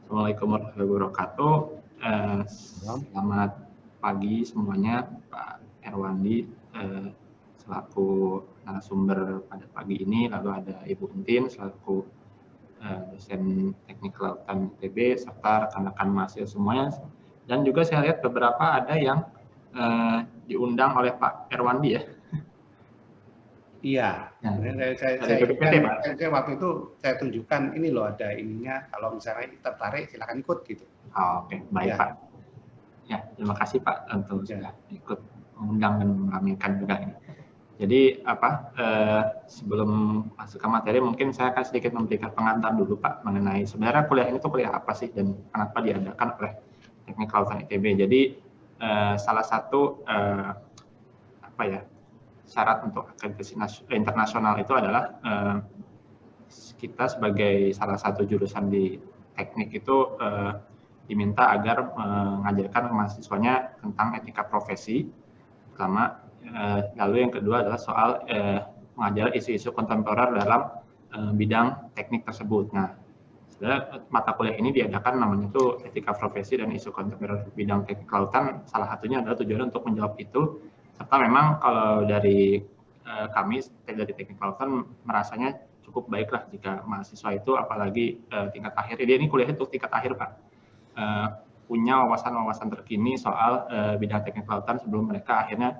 Assalamualaikum warahmatullahi wabarakatuh. Selamat pagi semuanya, Pak Erwandi selaku narasumber pada pagi ini, lalu ada Ibu Entin selaku dosen teknik kelautan ITB, serta rekan-rekan mahasiswa semuanya. Dan juga saya lihat beberapa ada yang diundang oleh Pak Erwandi ya. Iya, saya waktu itu saya tunjukkan ini loh ada ininya, kalau misalnya tertarik silakan ikut gitu. Oh, Oke, baik ya. Pak. Ya, terima kasih Pak untuk sudah ikut mengundang dan meramaikan juga ini. Jadi sebelum masuk ke materi mungkin saya akan sedikit memberikan pengantar dulu Pak mengenai sebenarnya kuliah ini tuh kuliah apa sih dan kenapa diadakan oleh Teknik Kelautan ITB. Jadi salah satu syarat untuk akreditasi internasional itu adalah kita sebagai salah satu jurusan di teknik itu diminta agar mengajarkan mahasiswanya tentang etika profesi pertama, lalu yang kedua adalah soal mengajar isu-isu kontemporer dalam bidang teknik tersebut. Nah, sebenarnya mata kuliah ini diadakan namanya itu etika profesi dan isu kontemporer bidang teknik kelautan. Salah satunya adalah tujuan untuk menjawab itu. Serta memang kalau dari kami dari teknik kelautan merasanya cukup baiklah jika mahasiswa itu apalagi tingkat akhir. Jadi ini kuliah itu tingkat akhir Pak. Punya wawasan-wawasan terkini soal bidang teknik kelautan sebelum mereka akhirnya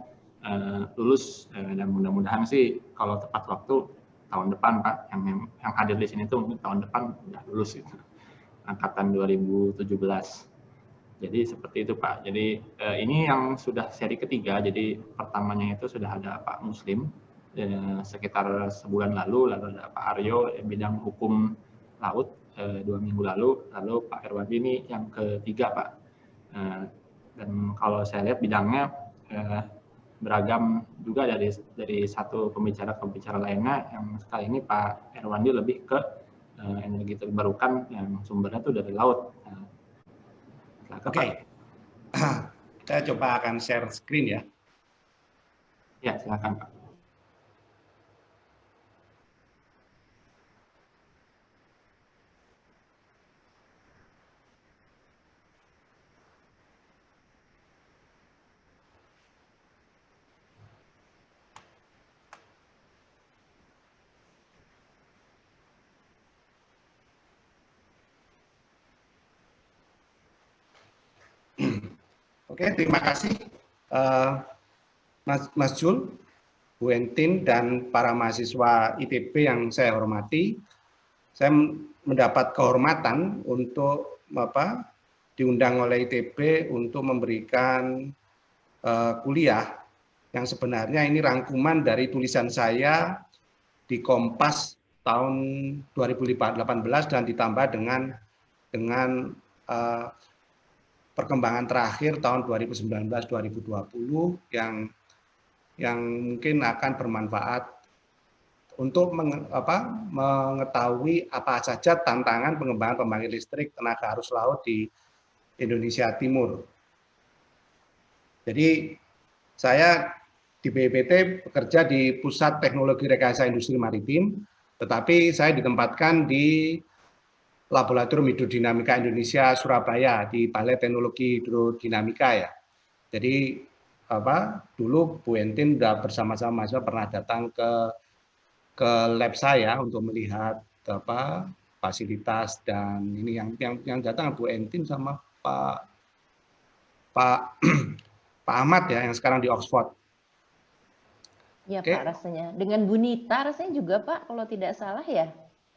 lulus dan mudah-mudahan sih kalau tepat waktu tahun depan Pak yang hadir di sini tuh mungkin tahun depan udah lulus gitu. Angkatan 2017. Jadi seperti itu Pak. Jadi ini yang sudah seri ketiga. Jadi pertamanya itu sudah ada Pak Muslim sekitar sebulan lalu ada Pak Aryo bidang hukum laut 2 minggu lalu Pak Erwandi ini yang ketiga Pak. Dan kalau saya lihat bidangnya beragam juga dari satu pembicara ke pembicara lainnya. Yang kali ini Pak Erwandi lebih ke energi terbarukan yang sumbernya itu dari laut. Oke. Saya coba akan share screen ya. Ya, silakan Pak. Oke, terima kasih Mas Jul, Bu Entin, dan para mahasiswa ITB yang saya hormati. Saya mendapat kehormatan untuk diundang oleh ITB untuk memberikan kuliah yang sebenarnya ini rangkuman dari tulisan saya di Kompas tahun 2018 dan ditambah dengan perkembangan terakhir tahun 2019-2020 yang mungkin akan bermanfaat untuk mengetahui apa saja tantangan pengembangan pembangkit listrik tenaga arus laut di Indonesia Timur. Jadi saya di BPT bekerja di Pusat Teknologi Rekayasa Industri Maritim, tetapi saya ditempatkan di Laboratorium Hidrodinamika Indonesia Surabaya di Balai Teknologi Hidrodinamika ya. Jadi dulu Bu Entin sudah bersama-sama mahasiswa pernah datang ke lab saya untuk melihat fasilitas dan ini yang datang Bu Entin sama Pak Ahmad ya yang sekarang di Oxford. Iya Pak rasanya. Dengan Bu Nita rasanya juga Pak kalau tidak salah ya.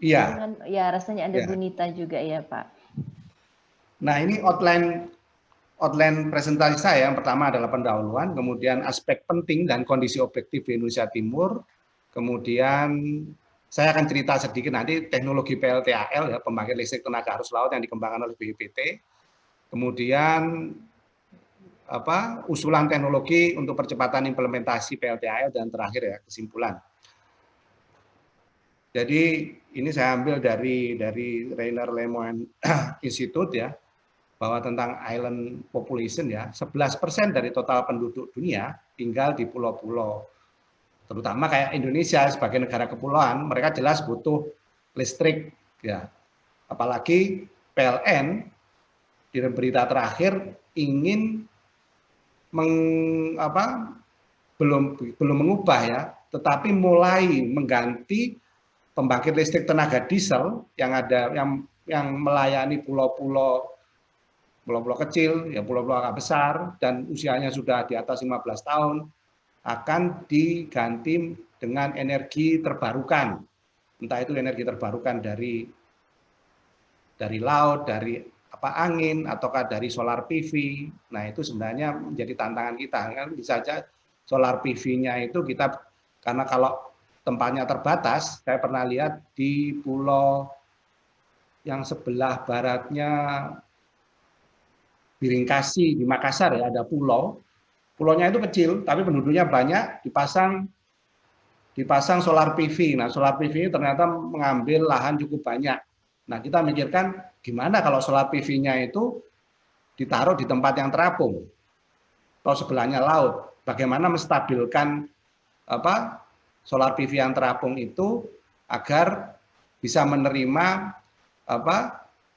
Iya. Ya rasanya ada Bu Nita juga ya Pak. Nah ini outline presentasi saya yang pertama adalah pendahuluan, kemudian aspek penting dan kondisi objektif di Indonesia Timur, kemudian saya akan cerita sedikit nanti teknologi PLTAL ya pembangkit listrik tenaga arus laut yang dikembangkan oleh BPT, kemudian usulan teknologi untuk percepatan implementasi PLTAL dan terakhir ya kesimpulan. Jadi ini saya ambil dari Rainer Lemoine Institute ya, bahwa tentang island population ya, 11% dari total penduduk dunia tinggal di pulau-pulau. Terutama kayak Indonesia sebagai negara kepulauan, mereka jelas butuh listrik ya. Apalagi PLN di berita terakhir ingin belum mengubah ya, tetapi mulai mengganti pembangkit listrik tenaga diesel yang ada yang melayani pulau-pulau kecil, ya pulau-pulau agak besar dan usianya sudah di atas 15 tahun akan diganti dengan energi terbarukan. Entah itu energi terbarukan dari laut, dari angin, ataukah dari solar PV. Nah, itu sebenarnya menjadi tantangan kita. Kan bisa saja solar PV-nya itu kita, karena kalau tempatnya terbatas, saya pernah lihat di pulau yang sebelah baratnya Biringkasi di Makassar ya, ada pulaunya itu kecil, tapi penduduknya banyak, dipasang solar PV. Nah, solar PV ini ternyata mengambil lahan cukup banyak. Nah, kita mikirkan gimana kalau solar PV-nya itu ditaruh di tempat yang terapung atau sebelahnya laut. Bagaimana menstabilkan solar PV yang terapung itu agar bisa menerima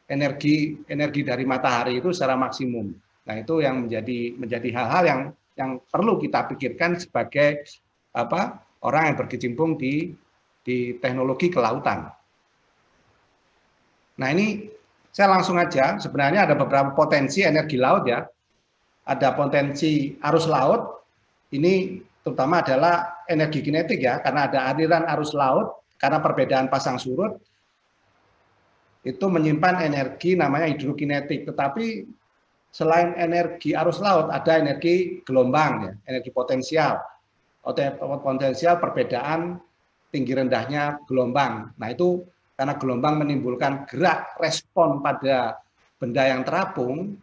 energi dari matahari itu secara maksimum. Nah, itu yang menjadi hal-hal yang perlu kita pikirkan sebagai orang yang berkecimpung di teknologi kelautan. Nah, ini saya langsung aja, sebenarnya ada beberapa potensi energi laut ya. Ada potensi arus laut, ini terutama adalah energi kinetik ya, karena ada aliran arus laut, karena perbedaan pasang surut, itu menyimpan energi namanya hidrokinetik. Tetapi selain energi arus laut, ada energi gelombang, ya, energi potensial. Potensial perbedaan tinggi rendahnya gelombang. Nah, itu karena gelombang menimbulkan gerak respon pada benda yang terapung,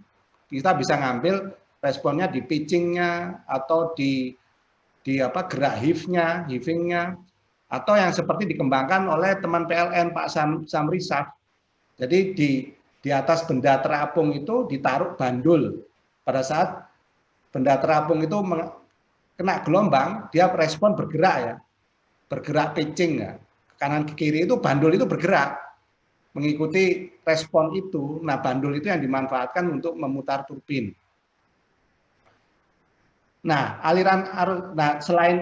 kita bisa ngambil responnya di pitchingnya atau di gerak heavingnya, atau yang seperti dikembangkan oleh teman PLN Pak Sam Risaf. Jadi di atas benda terapung itu ditaruh bandul. Pada saat benda terapung itu kena gelombang, dia respon bergerak ya, bergerak pitching ya. Kanan ke kiri itu bandul itu bergerak mengikuti respon itu. Nah, bandul itu yang dimanfaatkan untuk memutar turbin. Nah, aliran arus, nah selain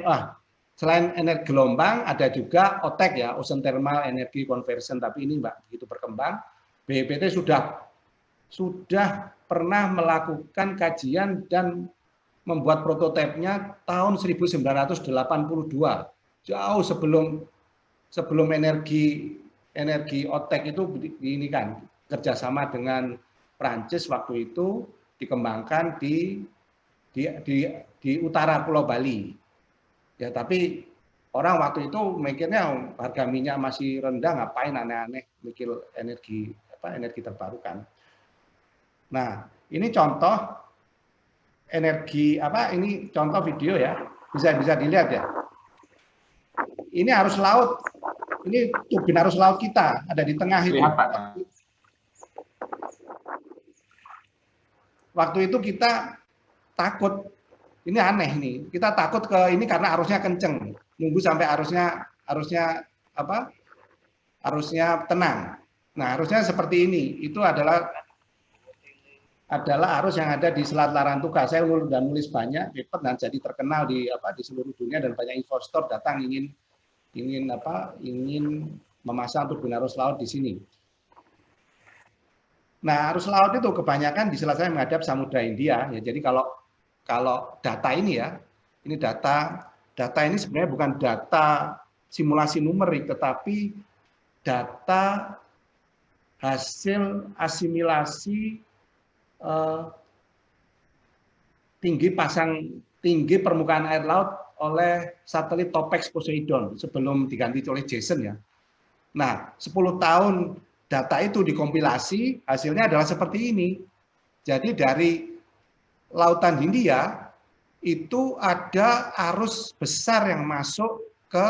energi gelombang ada juga OTEC ya, Ocean Thermal Energy Conversion, tapi ini begitu berkembang. BPT sudah pernah melakukan kajian dan membuat prototipenya tahun 1982, jauh sebelum energi OTEC itu ini kan kerjasama dengan Prancis waktu itu dikembangkan di utara Pulau Bali. Ya, tapi orang waktu itu mikirnya harga minyak masih rendah, ngapain aneh-aneh mikir energi terbarukan. Nah, ini contoh energi ini contoh video ya. Bisa dilihat ya. Ini arus laut. Ini turbin arus laut kita ada di tengah itu. Waktu itu kita takut, ini aneh nih, kita takut ke ini karena arusnya kenceng, nunggu sampai arusnya tenang. Nah, arusnya seperti ini, itu adalah arus yang ada di Selat Larantuka. Saya sudah nulis banyak paper dan jadi terkenal di seluruh dunia, dan banyak investor datang ingin memasang turbin arus laut di sini. Nah, arus laut itu kebanyakan di selat saya menghadap Samudra Hindia ya. Jadi kalau data ini ya, ini data ini sebenarnya bukan data simulasi numerik, tetapi data hasil asimilasi tinggi permukaan air laut oleh satelit Topex Poseidon sebelum diganti oleh Jason ya. Nah, 10 tahun data itu dikompilasi, hasilnya adalah seperti ini. Jadi dari Lautan Hindia itu ada arus besar yang masuk ke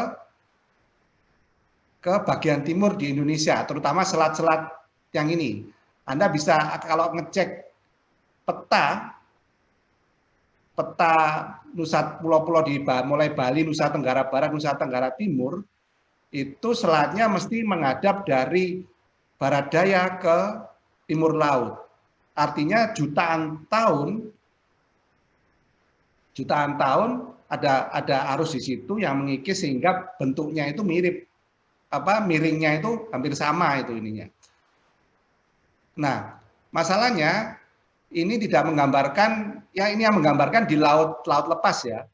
bagian timur di Indonesia, terutama selat-selat yang ini. Anda bisa kalau ngecek peta pulau-pulau di mulai Bali, Nusa Tenggara Barat, Nusa Tenggara Timur, itu selatnya mesti menghadap dari barat daya ke timur laut. Artinya jutaan tahun ada arus di situ yang mengikis sehingga bentuknya itu mirip, miringnya itu hampir sama itu ininya. Nah, masalahnya ini tidak menggambarkan, ya ini yang menggambarkan di laut lepas ya.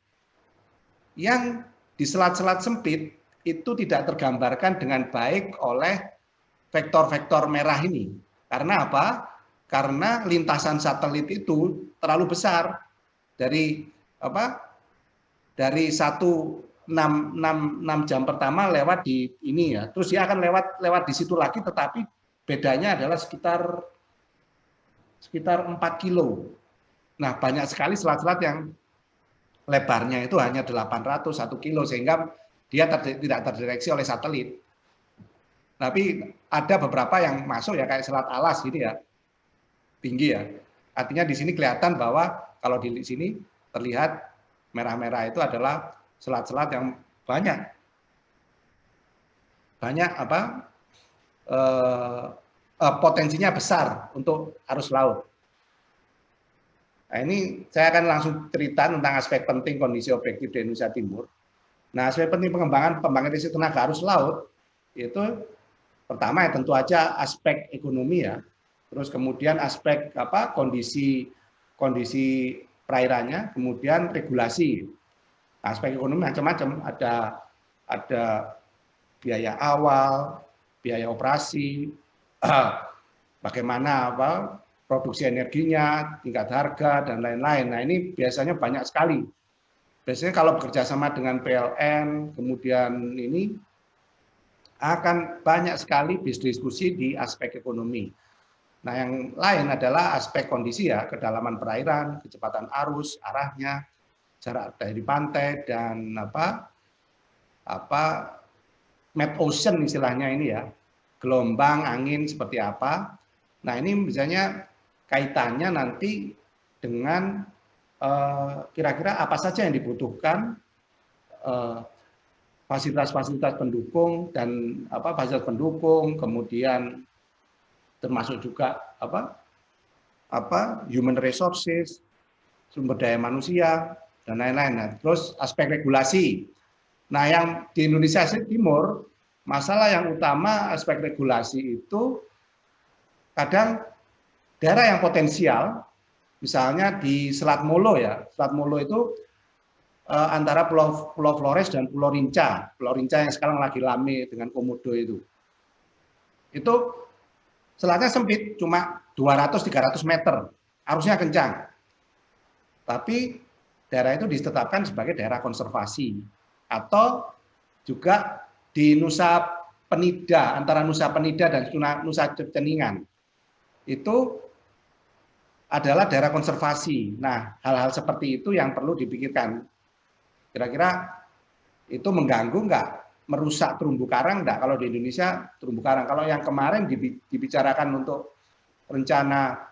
Yang di selat-selat sempit itu tidak tergambarkan dengan baik oleh vektor-vektor merah ini. Karena apa? Karena lintasan satelit itu terlalu besar. Dari 6 jam pertama lewat di ini ya. Terus dia akan lewat di situ lagi, tetapi bedanya adalah sekitar 4 kilo. Nah, banyak sekali selat-selat yang lebarnya itu hanya 800 1 kilo sehingga dia tidak terdeteksi oleh satelit. Tapi ada beberapa yang masuk ya kayak Selat Alas gitu ya. Tinggi ya. Artinya di sini kelihatan bahwa kalau di sini terlihat merah-merah itu adalah selat-selat yang banyak potensinya besar untuk arus laut. Nah, ini saya akan langsung cerita tentang aspek penting kondisi objektif di Indonesia Timur. Nah, aspek penting pengembangan listrik tenaga arus laut itu pertama ya tentu aja aspek ekonomi ya. Terus kemudian aspek kondisi perairannya, kemudian regulasi. Aspek ekonomi macam-macam, ada biaya awal, biaya operasi, bagaimana produksi energinya, tingkat harga dan lain-lain. Nah, ini biasanya banyak sekali. Biasanya kalau bekerja sama dengan PLN, kemudian ini akan banyak sekali diskusi di aspek ekonomi. Nah, yang lain adalah aspek kondisi ya, kedalaman perairan, kecepatan arus, arahnya, jarak dari pantai dan map ocean istilahnya ini ya, gelombang, angin seperti apa. Nah, ini misalnya kaitannya nanti dengan kira-kira apa saja yang dibutuhkan fasilitas-fasilitas pendukung dan fasilitas pendukung, kemudian termasuk juga human resources, sumber daya manusia dan lain-lain. Nah, terus aspek regulasi. Nah, yang di Indonesia Timur masalah yang utama aspek regulasi itu kadang daerah yang potensial, misalnya di Selat Molo ya, Selat Molo itu antara Pulau Flores dan Pulau Rinca yang sekarang lagi rame dengan Komodo itu selatnya sempit, cuma 200-300 meter, arusnya kencang. Tapi daerah itu ditetapkan sebagai daerah konservasi. Atau juga di Nusa Penida, antara Nusa Penida dan Nusa Ceningan. Itu adalah daerah konservasi. Nah, hal-hal seperti itu yang perlu dipikirkan. Kira-kira itu mengganggu enggak? Merusak terumbu karang enggak? Kalau di Indonesia terumbu karang. Kalau yang kemarin dibicarakan untuk rencana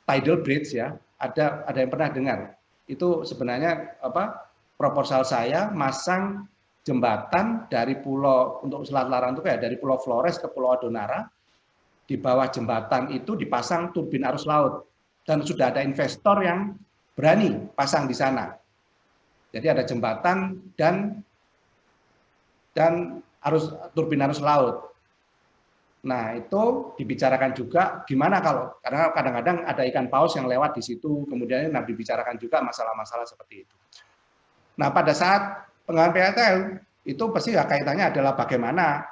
tidal bridge ya, ada yang pernah dengar? Itu sebenarnya proposal saya masang jembatan dari pulau untuk Selat Larang itu kayak dari Pulau Flores ke Pulau Adonara. Di bawah jembatan itu dipasang turbin arus laut dan sudah ada investor yang berani pasang di sana. Jadi ada jembatan dan turbin arus laut. Nah, itu dibicarakan juga gimana karena kadang-kadang ada ikan paus yang lewat di situ, kemudian dibicarakan juga masalah-masalah seperti itu. Nah, pada saat pengembangan PLTU itu pasti kaitannya adalah bagaimana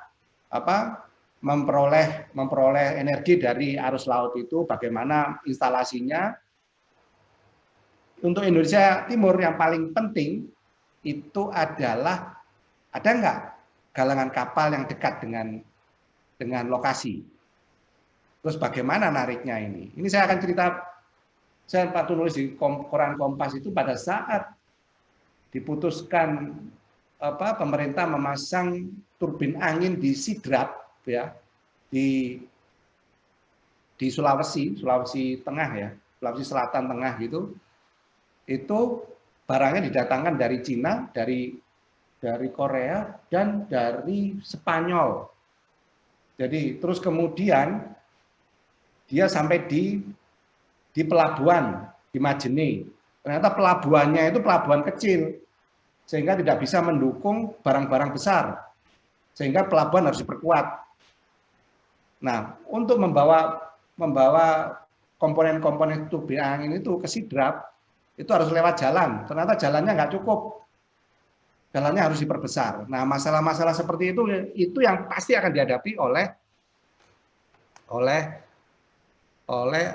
memperoleh energi dari arus laut itu, bagaimana instalasinya. Untuk Indonesia Timur yang paling penting itu adalah ada nggak galangan kapal yang dekat dengan lokasi. Terus bagaimana nariknya ini? Ini saya akan cerita, saya tulis di koran Kompas itu pada saat diputuskan pemerintah memasang turbin angin di Sidrap ya, di Sulawesi Tengah ya, Sulawesi Selatan Tengah gitu. Itu barangnya didatangkan dari Cina, dari Korea dan dari Spanyol. Jadi terus kemudian dia sampai di pelabuhan di Majene. Ternyata pelabuhannya itu pelabuhan kecil sehingga tidak bisa mendukung barang-barang besar. Sehingga pelabuhan harus diperkuat. Nah, untuk membawa komponen-komponen turbin angin itu ke Sidrap, itu harus lewat jalan. Ternyata jalannya nggak cukup. Jalannya harus diperbesar. Nah, masalah-masalah seperti itu yang pasti akan dihadapi oleh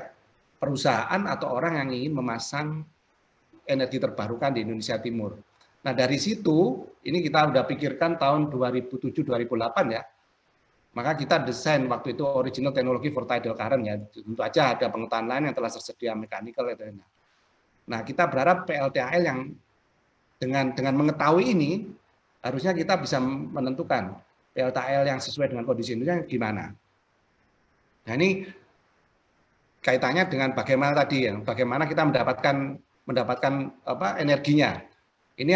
perusahaan atau orang yang ingin memasang energi terbarukan di Indonesia Timur. Nah, dari situ, ini kita udah pikirkan tahun 2007-2008 ya. Maka kita desain waktu itu original teknologi for tidal current ya. Tentu aja ada pengetahuan lain yang telah tersedia mechanical. Nah, kita berharap PLTAL yang dengan mengetahui ini, harusnya kita bisa menentukan PLTAL yang sesuai dengan kondisi Indonesia gimana. Nah, ini kaitannya dengan bagaimana tadi ya, bagaimana kita mendapatkan energinya. Ini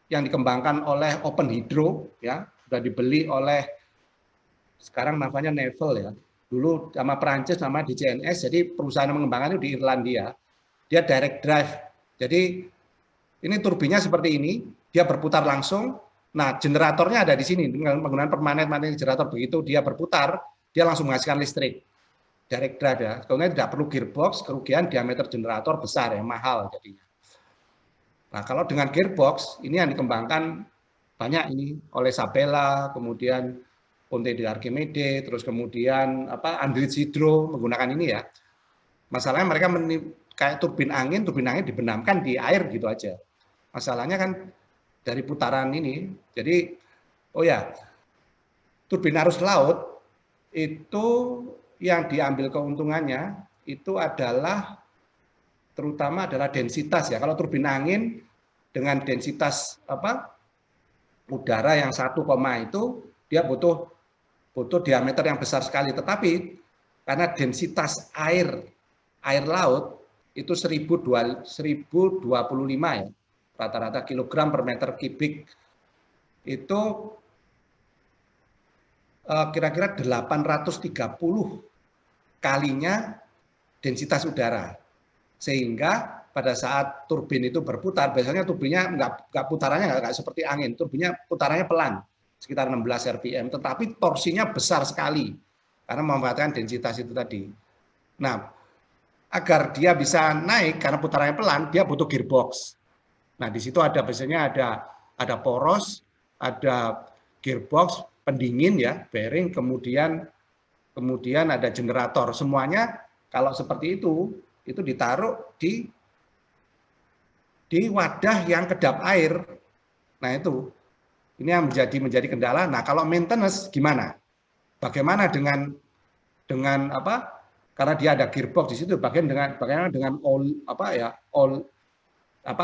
yang dikembangkan oleh Open Hydro ya, sudah dibeli oleh sekarang namanya Nevel ya. Dulu sama Perancis nama DCNS, jadi perusahaan yang mengembangkan itu di Irlandia. Dia direct drive. Jadi ini turbinnya seperti ini, dia berputar langsung. Nah, generatornya ada di sini dengan menggunakan permanen generator, begitu dia berputar, dia langsung menghasilkan listrik. Direct drive ya. Kemudian tidak perlu gearbox, kerugian diameter generator besar ya, mahal jadinya. Nah, kalau dengan gearbox ini yang dikembangkan banyak ini oleh Sabella, kemudian Ponte di Archimede, terus kemudian Andritz Hydro menggunakan ini ya. Masalahnya mereka kayak turbin angin dibenamkan di air gitu aja. Masalahnya kan dari putaran ini. Jadi turbin arus laut itu yang diambil keuntungannya itu terutama adalah densitas ya. Kalau turbin angin dengan densitas udara yang 1, itu dia butuh diameter yang besar sekali. Tetapi karena densitas air laut itu 1025 ya, rata-rata kilogram per meter kubik, itu kira-kira 830 kalinya densitas udara. Sehingga pada saat turbin itu berputar, biasanya turbinnya nggak putarannya nggak seperti angin, turbinnya putarannya pelan, sekitar 16 rpm, tetapi torsinya besar sekali karena memanfaatkan densitas itu tadi. Nah, agar dia bisa naik karena putarannya pelan, dia butuh gearbox. Nah, di situ biasanya ada poros, ada gearbox, pendingin ya, bearing, kemudian ada generator. Semuanya kalau seperti itu ditaruh di wadah yang kedap air. Nah, itu ini yang menjadi kendala. Nah, kalau maintenance gimana? Bagaimana dengan karena dia ada gearbox di situ, bagaimana dengan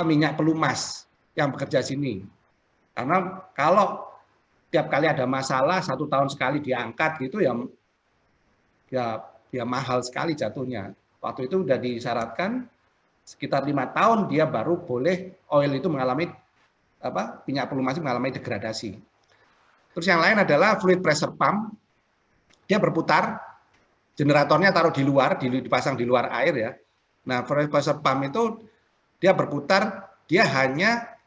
minyak pelumas yang bekerja sini. Karena kalau tiap kali ada masalah 1 tahun sekali diangkat gitu ya mahal sekali jatuhnya. Waktu itu sudah disyaratkan sekitar 5 tahun dia baru boleh oil itu mengalami minyak pelumas mengalami degradasi. Terus yang lain adalah fluid pressure pump. Dia berputar, generatornya taruh di luar, dipasang di luar air ya. Nah, fluid pressure pump itu dia berputar, dia hanya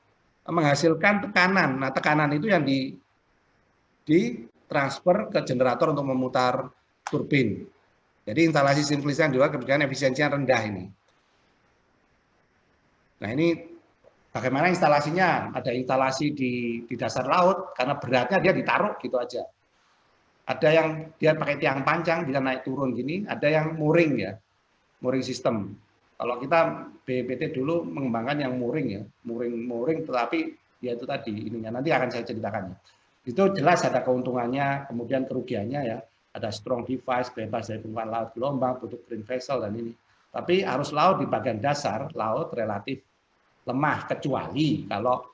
menghasilkan tekanan. Nah, tekanan itu yang ditransfer ke generator untuk memutar turbin. Jadi instalasi sistem listrik juga kemudian efisiensinya rendah ini. Nah, ini bagaimana instalasinya? Ada instalasi di dasar laut karena beratnya dia ditaruh gitu aja. Ada yang dia pakai tiang pancang bisa naik turun gini, ada yang mooring ya, mooring system. Kalau kita BPT dulu mengembangkan yang mooring ya, mooring tetapi ya itu tadi ininya nanti akan saya ceritakan. Itu jelas ada keuntungannya, kemudian kerugiannya ya. Ada strong device, bebas dari permukaan laut gelombang, butuh green vessel dan ini. Tapi arus laut di bagian dasar laut relatif lemah kecuali kalau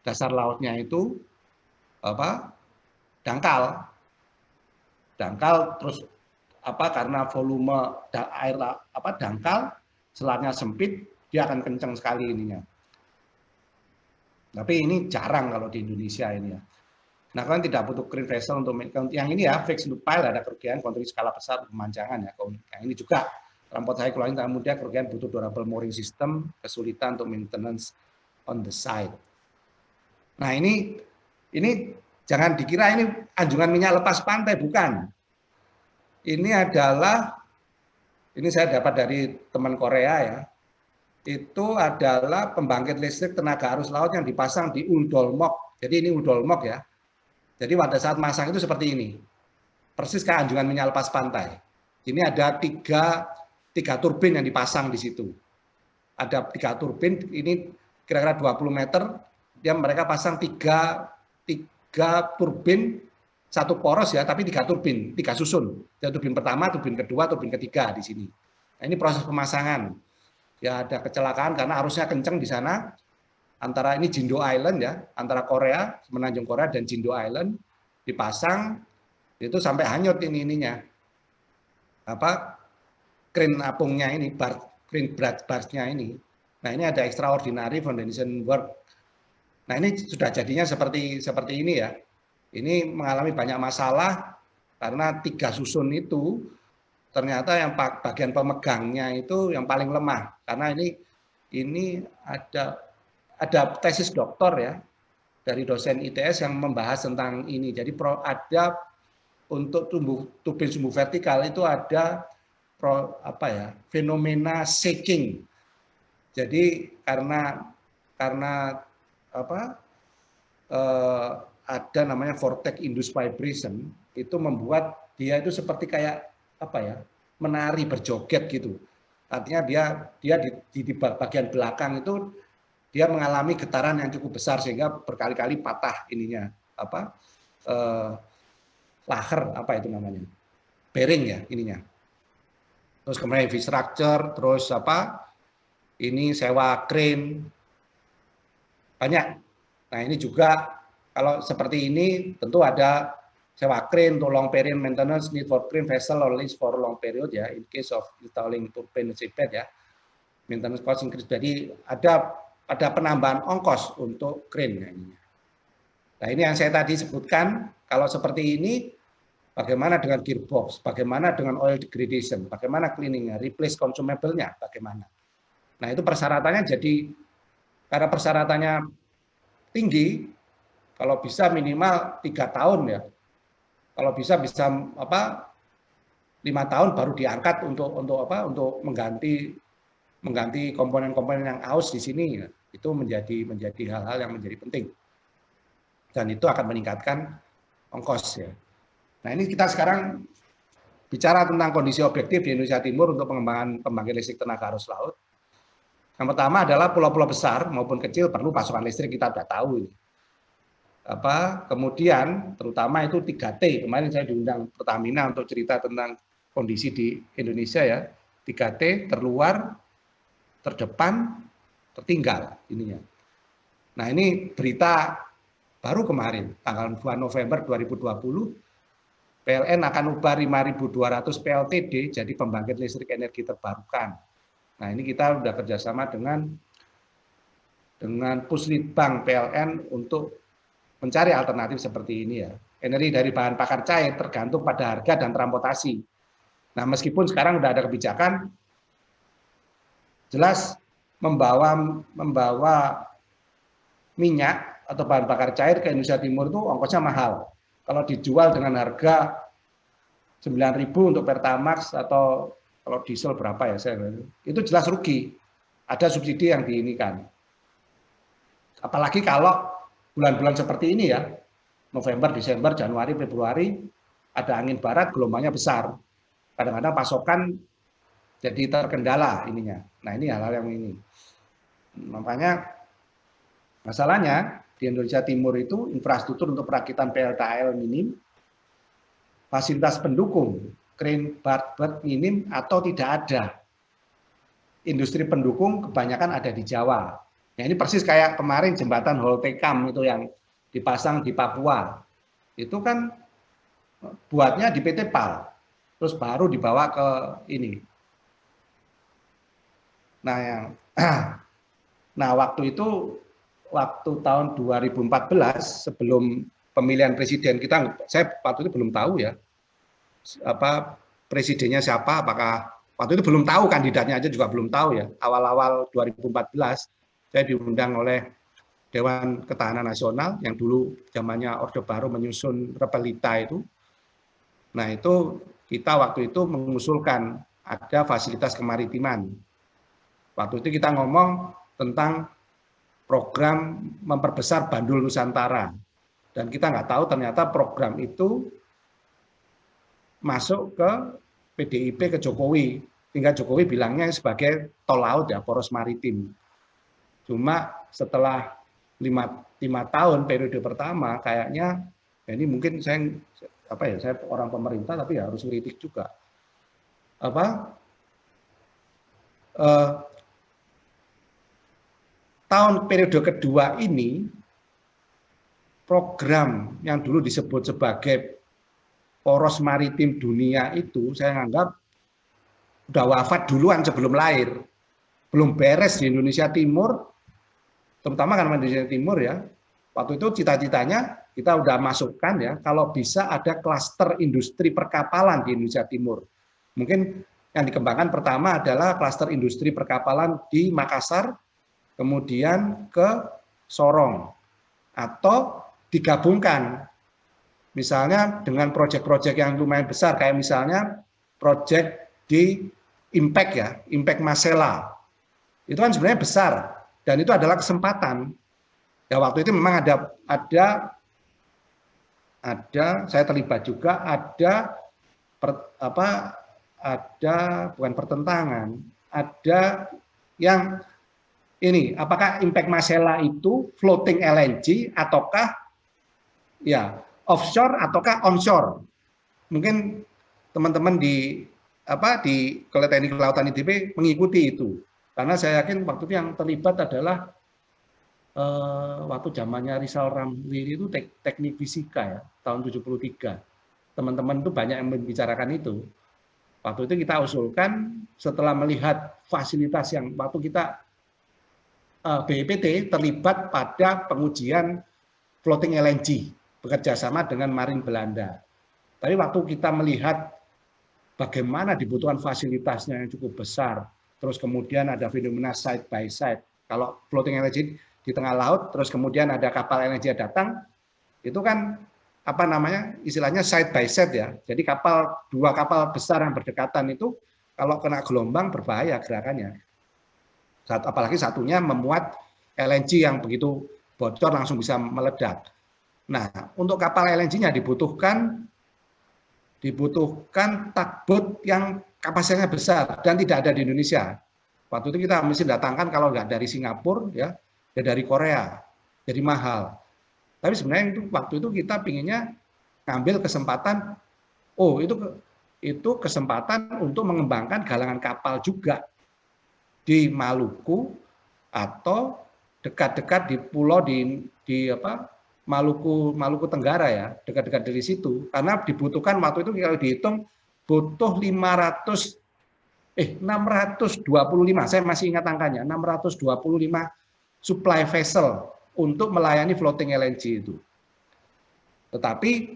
dasar lautnya itu dangkal terus karena volume air dangkal, selatnya sempit, dia akan kencang sekali ininya. Tapi ini jarang kalau di Indonesia ini ya. Nah, kalian tidak butuh crane vessel untuk yang ini ya, fixed loop pile ada kerugian, konstruksi skala besar, pemanjangan ya. Yang ini juga rampot saya keluarin mudah kerugian butuh durable mooring system, kesulitan untuk maintenance on the side. Nah, ini jangan dikira ini anjungan minyak lepas pantai, bukan. Ini adalah, ini saya dapat dari teman Korea ya, itu adalah pembangkit listrik tenaga arus laut yang dipasang di Udolmok. Jadi ini Udolmok ya. Jadi pada saat masang itu seperti ini. Persis kayak anjungan minyak lepas pantai. Ini ada tiga turbin yang dipasang di situ. Ada 3 turbin, ini kira-kira 20 meter, mereka pasang tiga turbin, 1 poros ya, tapi 3 turbin, 3 susun. Ada turbin pertama, turbin kedua, turbin ketiga di sini. Nah, ini proses pemasangan. Ya ada kecelakaan karena arusnya kencang di sana. Antara ini Jindo Island ya, antara Korea, Semenanjung Korea dan Jindo Island dipasang itu sampai hanyut ininya. Crane apungnya ini, crane barsnya ini. Nah, ini ada extraordinary foundation work. Nah, ini sudah jadinya seperti ini ya. Ini mengalami banyak masalah karena 3 susun itu ternyata yang bagian pemegangnya itu yang paling lemah. Karena ini ada tesis doktor ya dari dosen ITS yang membahas tentang ini. Jadi ada untuk turbin sumbu vertikal itu ada fenomena shaking. Jadi karena ada namanya vortex induced vibration, itu membuat dia itu seperti kayak menari berjoget gitu. Artinya dia di bagian belakang itu dia mengalami getaran yang cukup besar sehingga berkali-kali patah ininya laher itu namanya bearing ya ininya. Terus kemudian heavy structure, terus ini sewa crane banyak. Nah, ini juga kalau seperti ini tentu ada sewa crane untuk long period maintenance, need for crane vessel or lease for long period ya, in case of installing turbine seabed ya. Maintenance cost increase. Jadi ada penambahan ongkos untuk crane. Nah, ini yang saya tadi sebutkan, kalau seperti ini, bagaimana dengan gearbox, bagaimana dengan oil degradation, bagaimana cleaningnya, replace consumable-nya, bagaimana. Nah, itu persyaratannya karena persyaratannya tinggi, kalau bisa minimal 3 tahun ya. Kalau bisa 5 tahun baru diangkat untuk mengganti komponen-komponen yang aus di sini, itu menjadi hal-hal yang menjadi penting. Dan itu akan meningkatkan ongkos ya. Nah, ini kita sekarang bicara tentang kondisi objektif di Indonesia Timur untuk pengembangan pembangkit listrik tenaga arus laut. Yang pertama adalah pulau-pulau besar maupun kecil perlu pasokan listrik, kita sudah tahu ini. Kemudian terutama itu 3T. Kemarin saya diundang Pertamina untuk cerita tentang kondisi di Indonesia ya. 3T, terluar, terdepan, tertinggal ininya. Nah, ini berita baru kemarin tanggal 2 November 2020, PLN akan ubah 5.200 PLTD jadi pembangkit listrik energi terbarukan. Nah, ini kita sudah kerjasama dengan Puslitbang PLN untuk mencari alternatif seperti ini ya. Energi dari bahan bakar cair tergantung pada harga dan transportasi. Nah, meskipun sekarang sudah ada kebijakan jelas membawa minyak atau bahan bakar cair ke Indonesia Timur itu ongkosnya mahal. Kalau dijual dengan harga 9.000 untuk Pertamax atau kalau diesel berapa ya itu jelas rugi. Ada subsidi yang diinikan. Apalagi kalau bulan-bulan seperti ini ya, November, Desember, Januari, Februari, ada angin barat, gelombangnya besar. Kadang-kadang pasokan jadi terkendala ininya. Nah, ini hal-hal yang ini. Makanya masalahnya di Indonesia Timur itu infrastruktur untuk perakitan PLTAL minim, fasilitas pendukung, crane berth minim atau tidak ada. Industri pendukung kebanyakan ada di Jawa. Nah, ini persis kayak kemarin jembatan Holtekam itu yang dipasang di Papua. Itu kan buatnya di PT PAL, terus baru dibawa ke ini. Nah, waktu tahun 2014 sebelum pemilihan presiden kita, saya waktu itu belum tahu ya, apa presidennya siapa, apakah waktu itu belum tahu, kandidatnya aja juga belum tahu ya. Awal-awal 2014 saya diundang oleh Dewan Ketahanan Nasional yang dulu zamannya Orde Baru menyusun Repelita itu. Nah itu kita waktu itu mengusulkan ada fasilitas kemaritiman. Waktu itu kita ngomong tentang program memperbesar Bandul Nusantara. Dan kita nggak tahu ternyata program itu masuk ke PDIP, ke Jokowi. Hingga Jokowi bilangnya sebagai tol laut ya, poros maritim. Cuma setelah 5 tahun periode pertama, kayaknya ya ini mungkin saya orang pemerintah tapi ya harus kritik juga. Tahun periode kedua ini program yang dulu disebut sebagai poros maritim dunia itu saya anggap udah wafat duluan sebelum lahir. Belum beres di Indonesia Timur, terutama karena Indonesia Timur ya. Waktu itu cita-citanya kita udah masukkan ya, kalau bisa ada klaster industri perkapalan di Indonesia Timur. Mungkin yang dikembangkan pertama adalah klaster industri perkapalan di Makassar, kemudian ke Sorong, atau digabungkan misalnya dengan proyek-proyek yang lumayan besar, kayak misalnya proyek di Impact ya, Impact Masela. Itu kan sebenarnya besar, dan itu adalah kesempatan. Ya waktu itu memang ada saya terlibat juga, ada bukan pertentangan, ada yang ini, apakah Impact Masela itu floating LNG ataukah ya offshore ataukah onshore? Mungkin teman-teman di Teknik Kelautan ITB mengikuti itu, karena saya yakin waktu itu yang terlibat adalah waktu zamannya Rizal Ramli itu teknik fisika ya, tahun 73. Teman-teman itu banyak yang membicarakan itu. Waktu itu kita usulkan setelah melihat fasilitas yang waktu kita BPT terlibat pada pengujian floating LNG bekerja sama dengan Marine Belanda. Tapi waktu kita melihat bagaimana dibutuhkan fasilitasnya yang cukup besar, terus kemudian ada fenomena side by side. Kalau floating LNG di tengah laut, terus kemudian ada kapal LNG yang datang, itu kan istilahnya side by side ya. Jadi dua kapal besar yang berdekatan itu kalau kena gelombang berbahaya gerakannya. Apalagi satunya memuat LNG yang begitu bocor langsung bisa meledak. Nah, untuk kapal LNG-nya dibutuhkan tugboat yang kapasitasnya besar dan tidak ada di Indonesia. Waktu itu kita mesti datangkan kalau nggak dari Singapura ya dari Korea, jadi mahal. Tapi sebenarnya waktu itu kita pinginnya ngambil kesempatan, itu kesempatan untuk mengembangkan galangan kapal juga di Maluku atau dekat-dekat di pulau di Maluku Tenggara ya, dekat-dekat dari situ. Karena dibutuhkan waktu itu kalau dihitung butuh 625, saya masih ingat angkanya, 625 supply vessel untuk melayani floating LNG itu. Tetapi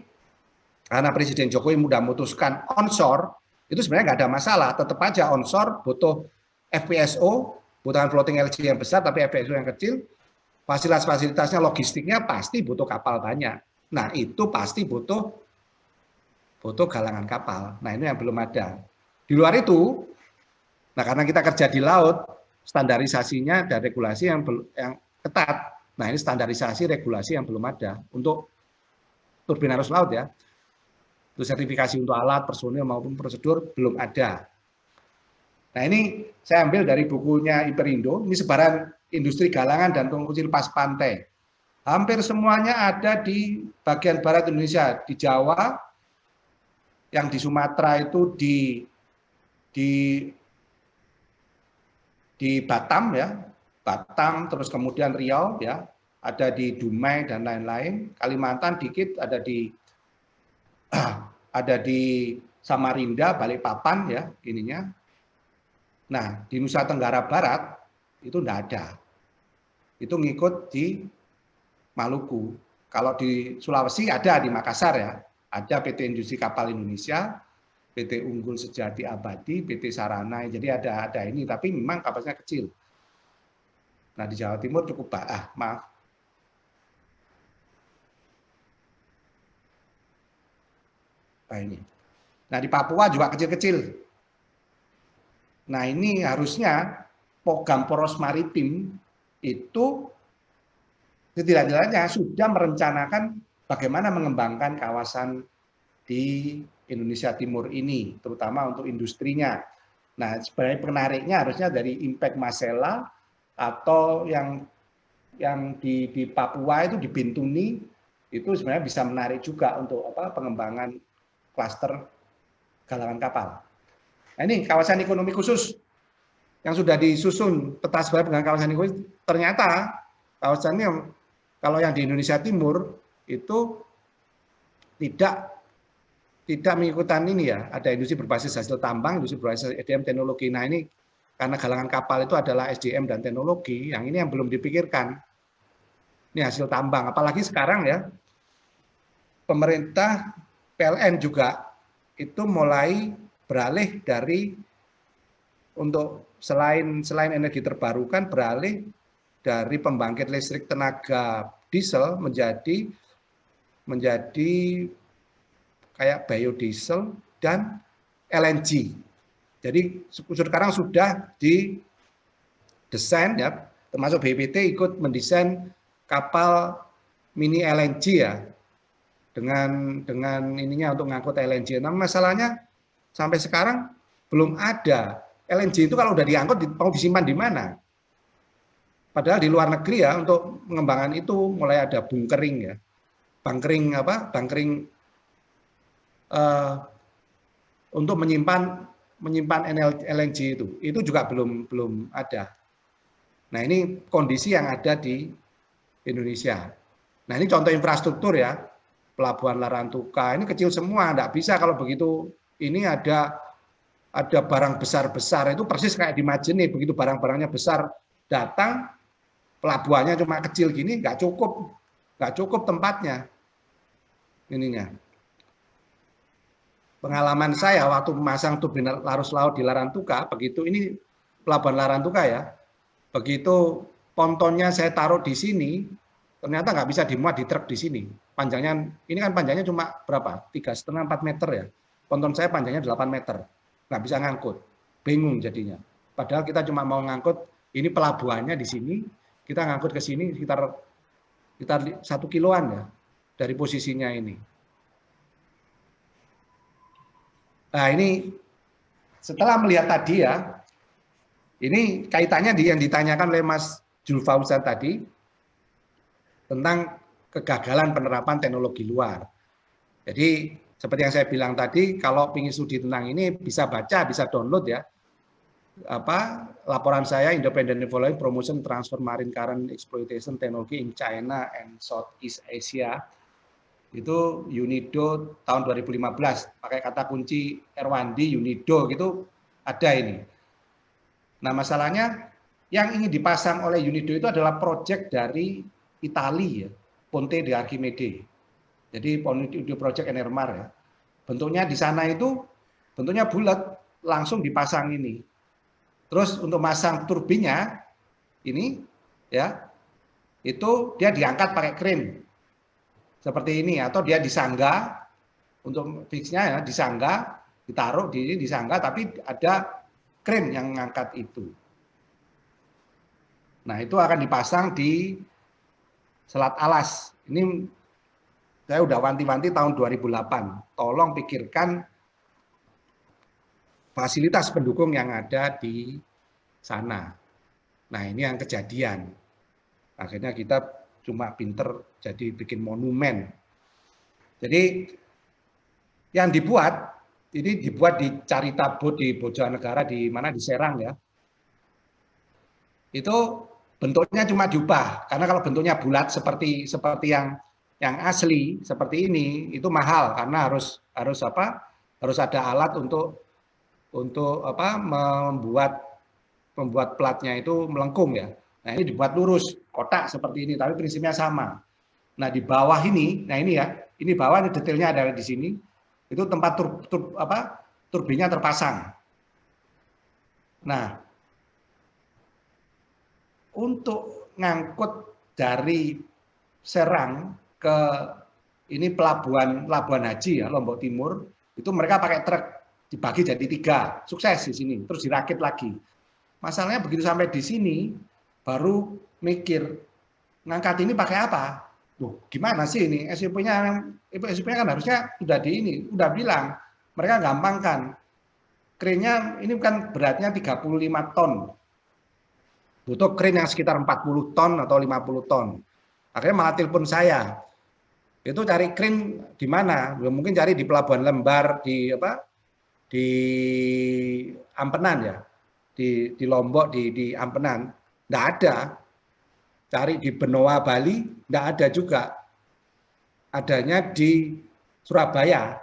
karena Presiden Jokowi mudah memutuskan onshore, itu sebenarnya nggak ada masalah. Tetap aja onshore butuh FPSO, butuh floating LNG yang besar, tapi FPSO yang kecil, fasilitasnya, logistiknya pasti butuh kapal banyak. Nah itu pasti butuh galangan kapal. Nah ini yang belum ada. Di luar itu, nah karena kita kerja di laut, standarisasinya dan regulasi yang ketat. Nah ini standarisasi regulasi yang belum ada untuk turbin arus laut ya. Untuk sertifikasi untuk alat, personil maupun prosedur belum ada. Nah ini saya ambil dari bukunya Iperindo, ini sebaran industri galangan dan pengungsi lepas pantai. Hampir semuanya ada di bagian barat Indonesia, di Jawa, yang di Sumatera itu di Batam ya, terus kemudian Riau ya, ada di Dumai dan lain-lain. Kalimantan dikit ada di Samarinda, Balikpapan ya ininya. Nah di Nusa Tenggara Barat itu enggak ada. Itu ngikut di Maluku. Kalau di Sulawesi ada di Makassar ya, ada PT Industri Kapal Indonesia, PT Unggul Sejati Abadi, PT Sarana, jadi ada ini, tapi memang kapasitasnya kecil. Nah di Jawa Timur cukup maaf. Nah ini. Nah di Papua juga kecil-kecil. Nah ini harusnya program poros maritim itu setidak-tidaknya sudah merencanakan bagaimana mengembangkan kawasan di Indonesia Timur ini, terutama untuk industrinya. Nah, sebenarnya penariknya harusnya dari impact Masela atau yang di Papua itu di Bintuni itu sebenarnya bisa menarik juga untuk pengembangan klaster galangan kapal. Nah, ini kawasan ekonomi khusus yang sudah disusun peta sebagai dengan kawasan ekonomi, ternyata kawasannya kalau yang di Indonesia Timur itu tidak mengikuti ini ya, ada industri berbasis hasil tambang, industri berbasis SDM teknologi. Nah ini karena galangan kapal itu adalah SDM dan teknologi, yang ini yang belum dipikirkan. Ini hasil tambang, apalagi sekarang ya, pemerintah PLN juga itu mulai beralih dari untuk selain energi terbarukan beralih dari pembangkit listrik tenaga diesel menjadi kayak biodiesel dan LNG. Jadi sekarang sudah didesain ya, termasuk BPT ikut mendesain kapal mini LNG ya, dengan ininya untuk ngangkut LNG. Nah masalahnya sampai sekarang belum ada. LNG itu kalau udah diangkut mau disimpan di mana? Padahal di luar negeri ya untuk pengembangan itu mulai ada bunkering ya, bunkering untuk menyimpan LNG itu juga belum ada. Nah ini kondisi yang ada di Indonesia. Nah ini contoh infrastruktur ya, pelabuhan Larantuka ini kecil semua, enggak bisa kalau begitu. Ini ada barang besar-besar itu persis kayak di Majene, begitu barang-barangnya besar datang, pelabuhannya cuma kecil gini, nggak cukup tempatnya ininya. Pengalaman saya waktu memasang turbin arus laut di Larantuka, begitu ini pelabuhan Larantuka ya, begitu pontonnya saya taruh di sini, ternyata nggak bisa dimuat di truk di sini. Panjangnya, ini kan panjangnya cuma berapa? 3,5-4 meter ya. Ponton saya panjangnya 8 meter. Nggak bisa ngangkut. Bingung jadinya. Padahal kita cuma mau ngangkut, ini pelabuhannya di sini, kita ngangkut ke sini sekitar 1 kiloan ya, dari posisinya ini. Nah ini, setelah melihat tadi ya, ini kaitannya yang ditanyakan oleh Mas Julfauzan tadi, tentang kegagalan penerapan teknologi luar. Jadi seperti yang saya bilang tadi, kalau ingin studi tentang ini bisa baca, bisa download ya. Laporan saya Independent Evaluation Promotion Transfer Marine Current Exploitation Technology in China and Southeast Asia. Itu UNIDO tahun 2015, pakai kata kunci Erwandi UNIDO gitu ada ini. Nah, masalahnya yang ingin dipasang oleh UNIDO itu adalah proyek dari Italia ya, Ponte di Archimede. Jadi proyek Enermar ya. Bentuknya di sana itu bentuknya bulat, langsung dipasang ini. Terus untuk masang turbinnya ini ya, itu dia diangkat pakai kren. Seperti ini atau dia disangga untuk fixnya ya, disangga, ditaruh di disangga tapi ada kren yang ngangkat itu. Nah, itu akan dipasang di Selat Alas. Ini saya udah wanti-wanti tahun 2008. Tolong pikirkan fasilitas pendukung yang ada di sana. Nah, ini yang kejadian. Akhirnya kita cuma pinter jadi bikin monumen. Jadi yang dibuat, ini dibuat di Carita Boat di Bojonegara di mana di Serang ya. Itu bentuknya cuma diubah karena kalau bentuknya bulat seperti yang asli seperti ini itu mahal karena harus ada alat untuk membuat platnya itu melengkung ya. Nah ini dibuat lurus kotak seperti ini tapi prinsipnya sama. Nah di bawah ini, nah ini ya, ini bawah ini detailnya ada di sini. Itu tempat turbinnya terpasang. Nah, untuk ngangkut dari Serang ke ini pelabuhan haji ya Lombok Timur, itu mereka pakai truk dibagi jadi 3, sukses di sini, terus dirakit lagi. Masalahnya begitu sampai di sini baru mikir ngangkat ini pakai apa? Loh, gimana sih ini? SOP-nya kan harusnya sudah udah bilang. Mereka gampang kan. Krennya ini kan beratnya 35 ton. Butuh kren yang sekitar 40 ton atau 50 ton. Akhirnya malah telepon saya. Itu cari kren di mana? Mungkin cari di Pelabuhan Lembar, di Ampenan ya. Di Lombok, di Ampenan. Nggak ada. Cari di Benoa, Bali, nggak ada juga. Adanya di Surabaya.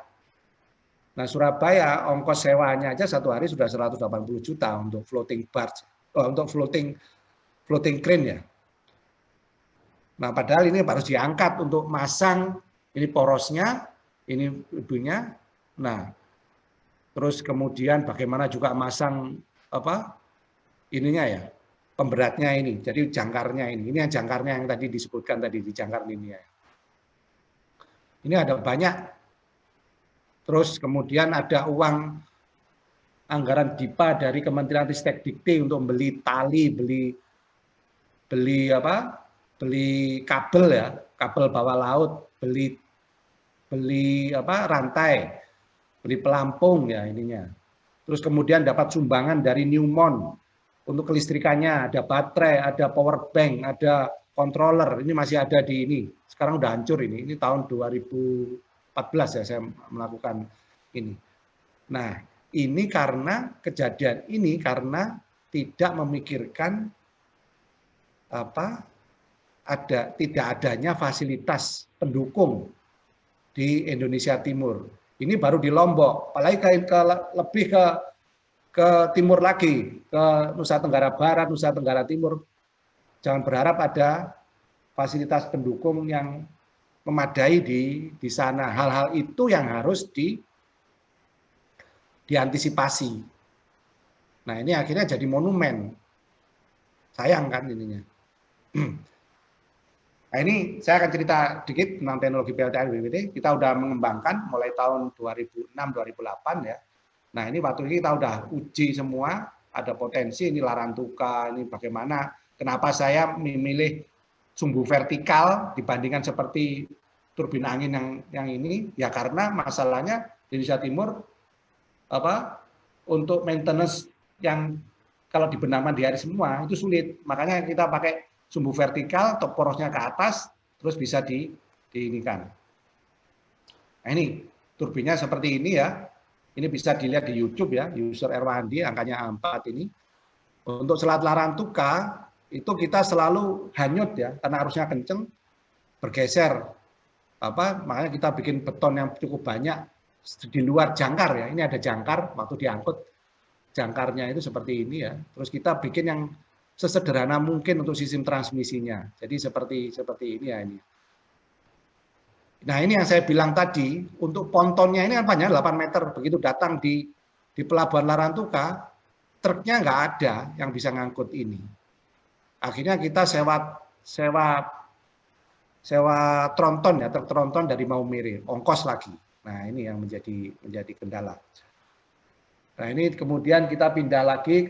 Nah, Surabaya ongkos sewanya aja satu hari sudah 180 juta untuk floating barge, untuk floating crane ya. Nah, padahal ini harus diangkat untuk masang ini porosnya, ini ibunya. Nah, terus kemudian bagaimana juga masang ininya ya, pemberatnya ini, jadi jangkarnya ini yang jangkarnya yang tadi disebutkan tadi di jangkar ini ya. Ini ada banyak. Terus kemudian ada uang anggaran DIPA dari Kementerian Ristek Dikti untuk beli tali, beli kabel ya, kabel bawah laut, beli rantai, beli pelampung ya ininya. Terus kemudian dapat sumbangan dari Newmont untuk kelistrikannya, ada baterai, ada power bank, ada controller, ini masih ada di ini. Sekarang udah hancur ini tahun 2014 ya saya melakukan ini. Nah, ini karena kejadian ini karena tidak memikirkan tidak adanya fasilitas pendukung di Indonesia Timur. Ini baru di Lombok, apalagi lebih ke timur lagi, ke Nusa Tenggara Barat, Nusa Tenggara Timur. Jangan berharap ada fasilitas pendukung yang memadai di sana. Hal-hal itu yang harus diantisipasi. Nah, ini akhirnya jadi monumen. Sayang kan ininya. Nah, ini saya akan cerita dikit tentang teknologi PLTN BPT. Kita udah mengembangkan mulai tahun 2006-2008 ya. Nah, ini waktu ini kita udah uji semua, ada potensi ini Larantuka, ini bagaimana, kenapa saya memilih sumbu vertikal dibandingkan seperti turbin angin yang ini, ya karena masalahnya di Indonesia Timur untuk maintenance yang kalau dibenamkan di hari semua itu sulit. Makanya kita pakai sumbu vertikal, top porosnya ke atas, terus bisa diinikan. Nah ini turbinnya seperti ini ya. Ini bisa dilihat di YouTube ya, user Erwandi, angkanya 4 ini. Untuk Selat Larantuka, itu kita selalu hanyut ya, karena arusnya kenceng, bergeser. Makanya kita bikin beton yang cukup banyak di luar jangkar ya. Ini ada jangkar, waktu diangkut jangkarnya itu seperti ini ya. Terus kita bikin yang sesederhana mungkin untuk sistem transmisinya. Jadi seperti ini ya ini. Nah ini yang saya bilang tadi, untuk pontonnya ini kan panjang 8 meter. Begitu datang di Pelabuhan Larantuka, truknya nggak ada yang bisa ngangkut ini. Akhirnya kita sewa tronton ya, truk tronton dari Maumere, ongkos lagi. Nah ini yang menjadi kendala. Nah ini kemudian kita pindah lagi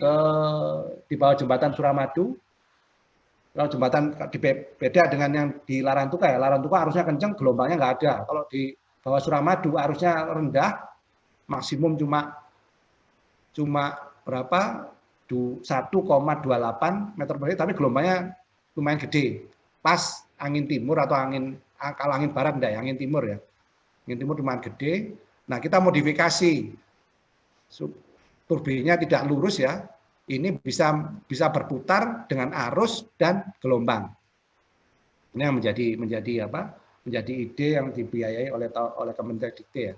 di bawah jembatan Suramadu. Kalau jembatan beda dengan yang di Larantuka ya. Larantuka arusnya kenceng, gelombangnya nggak ada. Kalau di bawah Suramadu arusnya rendah, maksimum cuma berapa? 1,28 meter per detik, tapi gelombangnya lumayan gede. Pas angin timur atau kalau angin barat enggak ya, angin timur ya. Angin timur lumayan gede. Nah kita modifikasi turbinnya tidak lurus ya. Ini bisa berputar dengan arus dan gelombang. Ini yang menjadi ide yang dibiayai oleh Kementerian Dikti ya.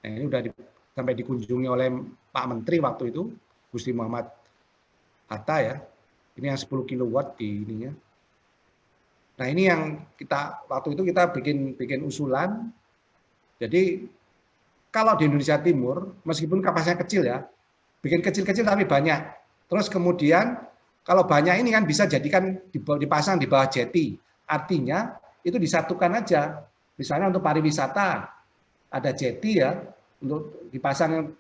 Nah, ini sudah sampai dikunjungi oleh Pak Menteri waktu itu, Gusti Muhammad Hatta ya. Ini yang 10 kW di ininya. Nah ini yang waktu itu kita bikin usulan. Jadi kalau di Indonesia Timur, meskipun kapasitasnya kecil ya, bikin kecil-kecil tapi banyak. Terus kemudian kalau banyak ini kan bisa jadikan dipasang di bawah jeti. Artinya itu disatukan aja. Misalnya untuk pariwisata ada jeti ya, untuk dipasang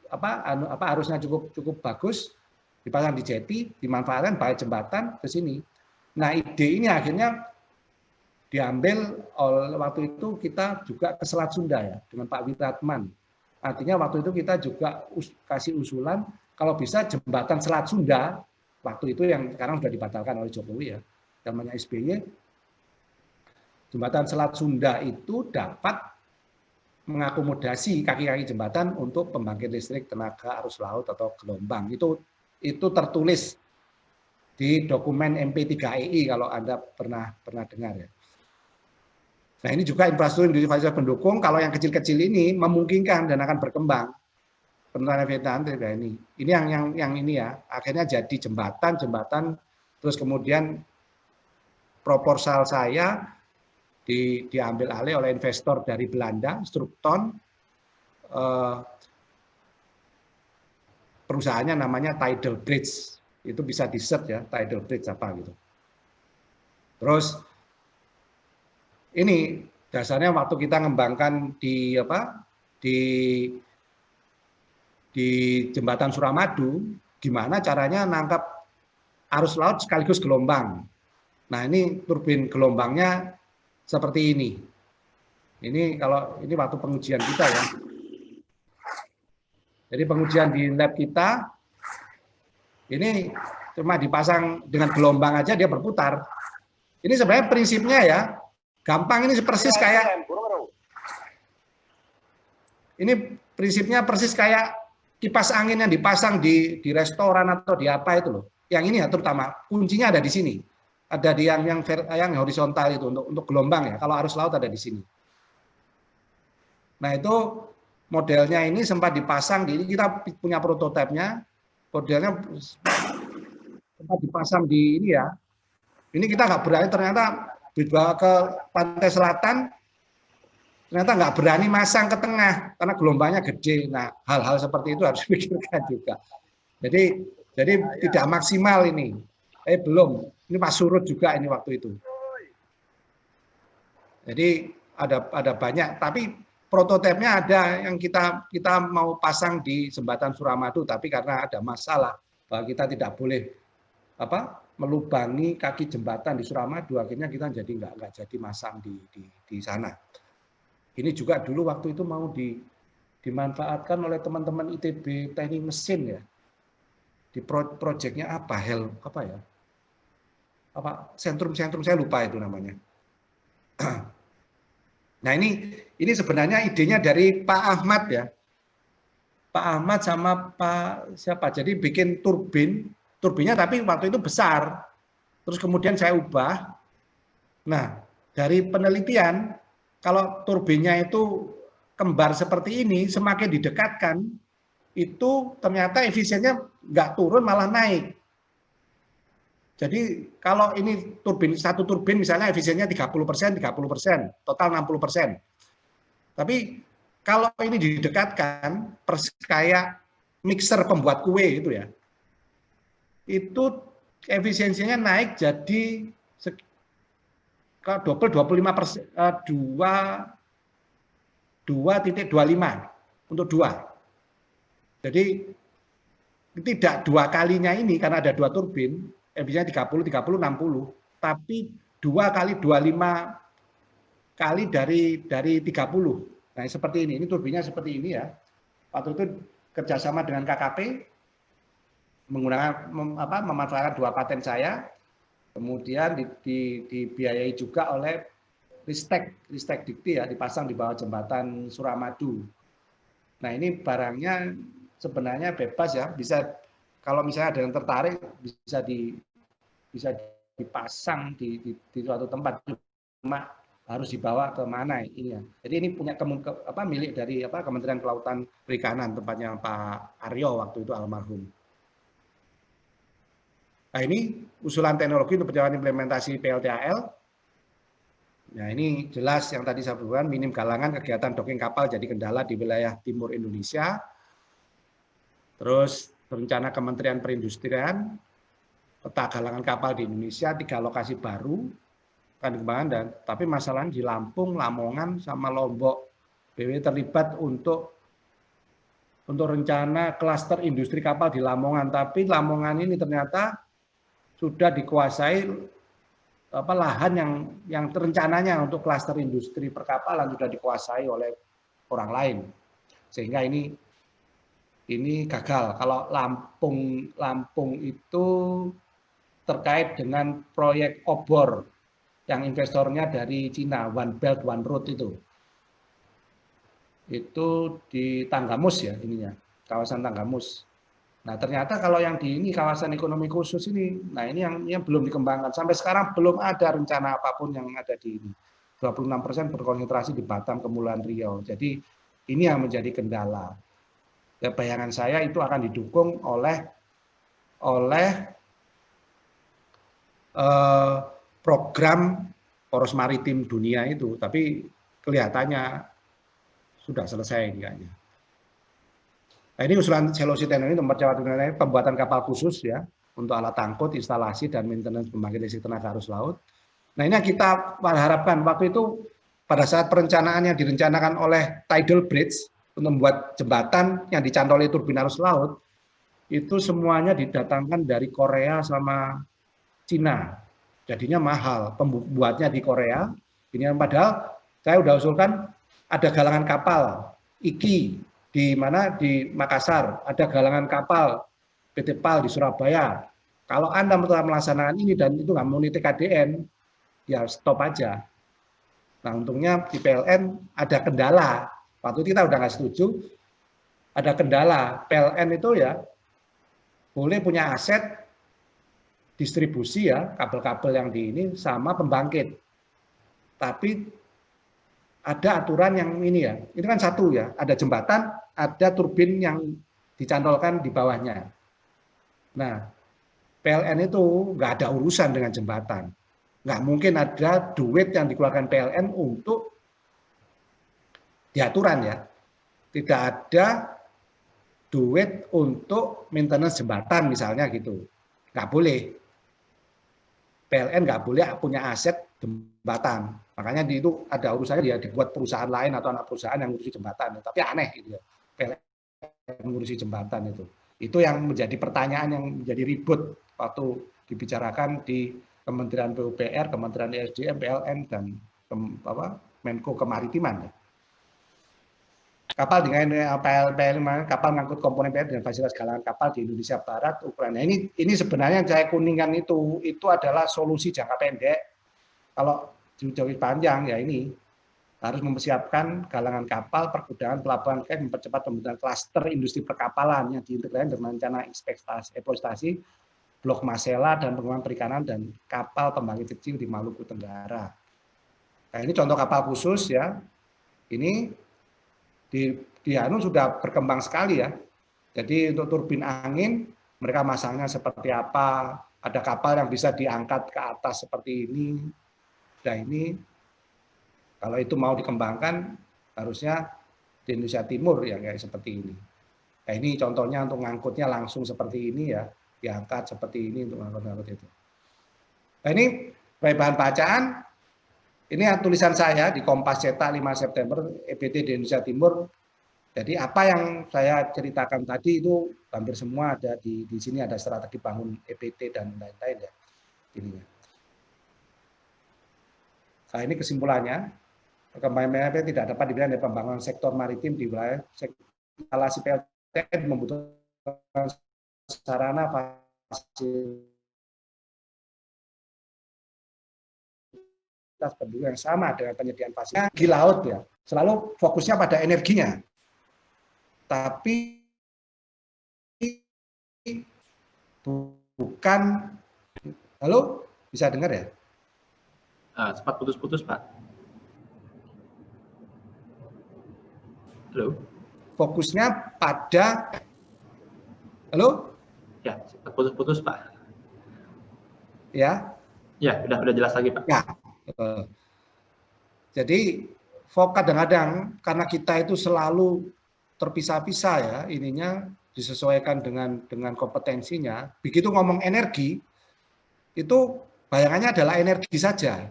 arusnya cukup bagus, dipasang di jeti, dimanfaatkan baik jembatan ke sini. Nah ide ini akhirnya diambil oleh waktu itu kita juga ke Selat Sunda ya dengan Pak Wiratman. Artinya waktu itu kita juga kasih usulan kalau bisa jembatan Selat Sunda waktu itu yang sekarang sudah dibatalkan oleh Jokowi ya, namanya SBY. Jembatan Selat Sunda itu dapat mengakomodasi kaki-kaki jembatan untuk pembangkit listrik tenaga arus laut atau gelombang. Itu tertulis di dokumen MP3EI kalau Anda pernah dengar ya. Nah ini juga infrastruktur industri fasilitas pendukung, kalau yang kecil-kecil ini memungkinkan dan akan berkembang. Penelitian ini. Ini yang ini ya, akhirnya jadi jembatan, terus kemudian proposal saya diambil alih oleh investor dari Belanda, Strukton, perusahaannya namanya Tidal Bridge, itu bisa di-search ya, Tidal Bridge apa gitu. Terus ini dasarnya waktu kita ngembangkan di jembatan Suramadu, gimana caranya nangkap arus laut sekaligus gelombang. Nah ini turbin gelombangnya seperti ini. Ini waktu pengujian kita ya. Jadi pengujian di lab kita, ini cuma dipasang dengan gelombang aja dia berputar. Ini sebenarnya prinsipnya ya, gampang, ini persis kayak kipas angin yang dipasang di restoran atau di apa itu loh. Yang ini ya terutama kuncinya ada di sini. Ada di yang horizontal itu untuk gelombang ya. Kalau arus laut ada di sini. Nah, itu modelnya ini sempat dipasang ini kita punya prototipenya. Modelnya sempat dipasang di ini ya. Ini kita nggak berani ternyata dibawa ke pantai selatan, ternyata nggak berani masang ke tengah karena gelombangnya gede. Nah, hal-hal seperti itu harus dipikirkan juga. Jadi tidak maksimal ini. Belum. Ini pas surut juga ini waktu itu. Jadi ada banyak, tapi prototipenya ada yang kita mau pasang di jembatan Suramadu, tapi karena ada masalah bahwa kita tidak boleh melubangi kaki jembatan di Suramadu, akhirnya kita jadi nggak jadi masang di sana. Ini juga dulu waktu itu mau dimanfaatkan oleh teman-teman ITB teknik mesin ya. Di proyeknya apa? Sentrum saya lupa itu namanya. Nah ini sebenarnya idenya dari Pak Ahmad ya. Pak Ahmad sama Pak siapa? Jadi bikin turbinnya tapi waktu itu besar. Terus kemudian saya ubah. Nah, dari penelitian kalau turbinnya itu kembar seperti ini, semakin didekatkan itu ternyata efisiennya nggak turun malah naik. Jadi kalau ini satu turbin misalnya efisiennya 30%, total 60%. Tapi kalau ini didekatkan, kayak mixer pembuat kue itu ya, itu efisiensinya naik jadi double 25%, 2,25 untuk 2. Jadi tidak 2 kalinya ini karena ada 2 turbin, efisiennya 30, 60, tapi 2 kali 25 kali dari 30. Nah seperti ini turbinnya seperti ini ya. Waktu itu kerjasama dengan KKP, memanfaatkan 2 paten saya, kemudian dibiayai juga oleh Ristek Dikti ya, dipasang di bawah jembatan Suramadu. Nah ini barangnya sebenarnya bebas ya, bisa kalau misalnya ada yang tertarik bisa dipasang di suatu tempat, cuma harus dibawa ke mana ini ya. Jadi ini punya milik dari Kementerian Kelautan Perikanan, tempatnya Pak Aryo waktu itu almarhum. Nah ini usulan teknologi untuk perjalanan implementasi PLTAL. Nah, ini jelas yang tadi saya sebutkan, minim galangan kegiatan docking kapal jadi kendala di wilayah timur Indonesia. Terus rencana Kementerian Perindustrian, peta galangan kapal di Indonesia, 3 lokasi baru akan dikembangkan, dan tapi masalahnya di Lampung, Lamongan, sama Lombok. BW terlibat untuk rencana klaster industri kapal di Lamongan, tapi Lamongan ini ternyata sudah dikuasai lahan yang rencananya untuk klaster industri perkapalan sudah dikuasai oleh orang lain, sehingga ini gagal. Kalau Lampung itu terkait dengan proyek obor yang investornya dari Cina, One Belt One Road itu di Tanggamus ya, ininya kawasan Tanggamus. Nah, ternyata kalau yang di ini kawasan ekonomi khusus ini, nah ini yang belum dikembangkan. Sampai sekarang belum ada rencana apapun yang ada di ini. 26% berkonsentrasi di Batam, Kepulauan Riau. Jadi ini yang menjadi kendala. Ya, bayangan saya itu akan didukung oleh program poros maritim dunia itu, tapi kelihatannya sudah selesai enggaknya. Nah, ini usulan Selosi Teknologi Tempat Jawa Tengah, pembuatan kapal khusus ya untuk alat angkut, instalasi dan maintenance pembangkit listrik tenaga arus laut. Nah, ini yang kita harapkan waktu itu pada saat perencanaannya direncanakan oleh Tidal Bridge untuk membuat jembatan yang dicantoli turbin arus laut, itu semuanya didatangkan dari Korea sama Cina. Jadinya mahal, pembuatnya di Korea. Ini padahal saya sudah usulkan ada galangan kapal IKI di mana di Makassar, ada galangan kapal PT PAL di Surabaya. Kalau Anda telah melaksanakan ini dan itu nggak memenuhi TKDN, ya stop aja. Nah, untungnya di PLN ada kendala. Waktu itu kita udah nggak setuju, ada kendala. PLN itu ya boleh punya aset distribusi ya, kabel-kabel yang di ini sama pembangkit. Tapi ada aturan yang ini ya, ini kan satu ya, ada jembatan, ada turbin yang dicantolkan di bawahnya. Nah, PLN itu nggak ada urusan dengan jembatan. Nggak mungkin ada duit yang dikeluarkan PLN untuk diaturan ya. Tidak ada duit untuk maintenance jembatan misalnya gitu. Nggak boleh. PLN nggak boleh punya aset jembatan. Makanya itu ada urusannya dia dibuat perusahaan lain atau anak perusahaan yang ngurusi jembatan. Tapi aneh gitu ya. PLN ngurusi jembatan itu. Itu yang menjadi pertanyaan yang menjadi ribut waktu dibicarakan di Kementerian PUPR, Kementerian ESDM, PLN dan Menko Kemaritiman. Kapal dengan PLN, kapal ngangkut komponen PLN dengan fasilitas galangan kapal di Indonesia Barat, Ukraina. Ini sebenarnya yang saya kuningkan itu adalah solusi jangka pendek. Kalau jauh panjang ya ini harus mempersiapkan galangan kapal, pergudangan, pelabuhan, mempercepat pembentukan klaster industri perkapalan yang diintegrasikan dengan rencana eksploitasi blok Masela dan pengembangan perikanan dan kapal pembangkit kecil di Maluku Tenggara. Nah, ini contoh kapal khusus ya. Ini di Anu sudah berkembang sekali ya. Jadi untuk turbin angin mereka masangnya seperti apa? Ada kapal yang bisa diangkat ke atas seperti ini. Nah, ini kalau itu mau dikembangkan harusnya di Indonesia Timur ya kayak seperti ini. Nah, ini contohnya untuk ngangkutnya langsung seperti ini ya, diangkat seperti ini untuk ngangkut itu. Nah, ini sebagai bahan bacaan. Ini tulisan saya di Kompas Cetak 5 September EBT di Indonesia Timur. Jadi apa yang saya ceritakan tadi itu hampir semua ada di sini, ada strategi bangun EBT dan lain-lain ya. Ininya. Nah, ini kesimpulannya. Perkembangan PLT tidak dapat dibilang dari pembangunan sektor maritim di wilayah instalasi PLT membutuhkan sarana fasilitas penduduk yang sama dengan penyediaan fasilitas di laut ya. Selalu fokusnya pada energinya. Tapi bukan. Halo, bisa dengar ya? Sempat putus-putus, Pak. Halo. Fokusnya pada. Halo? Ya, sempat putus-putus, Pak. Ya. Ya, udah jelas lagi, Pak. Ya. Jadi kadang-kadang karena kita itu selalu terpisah-pisah ya, ininya disesuaikan dengan kompetensinya. Begitu ngomong energi, itu bayangannya adalah energi saja.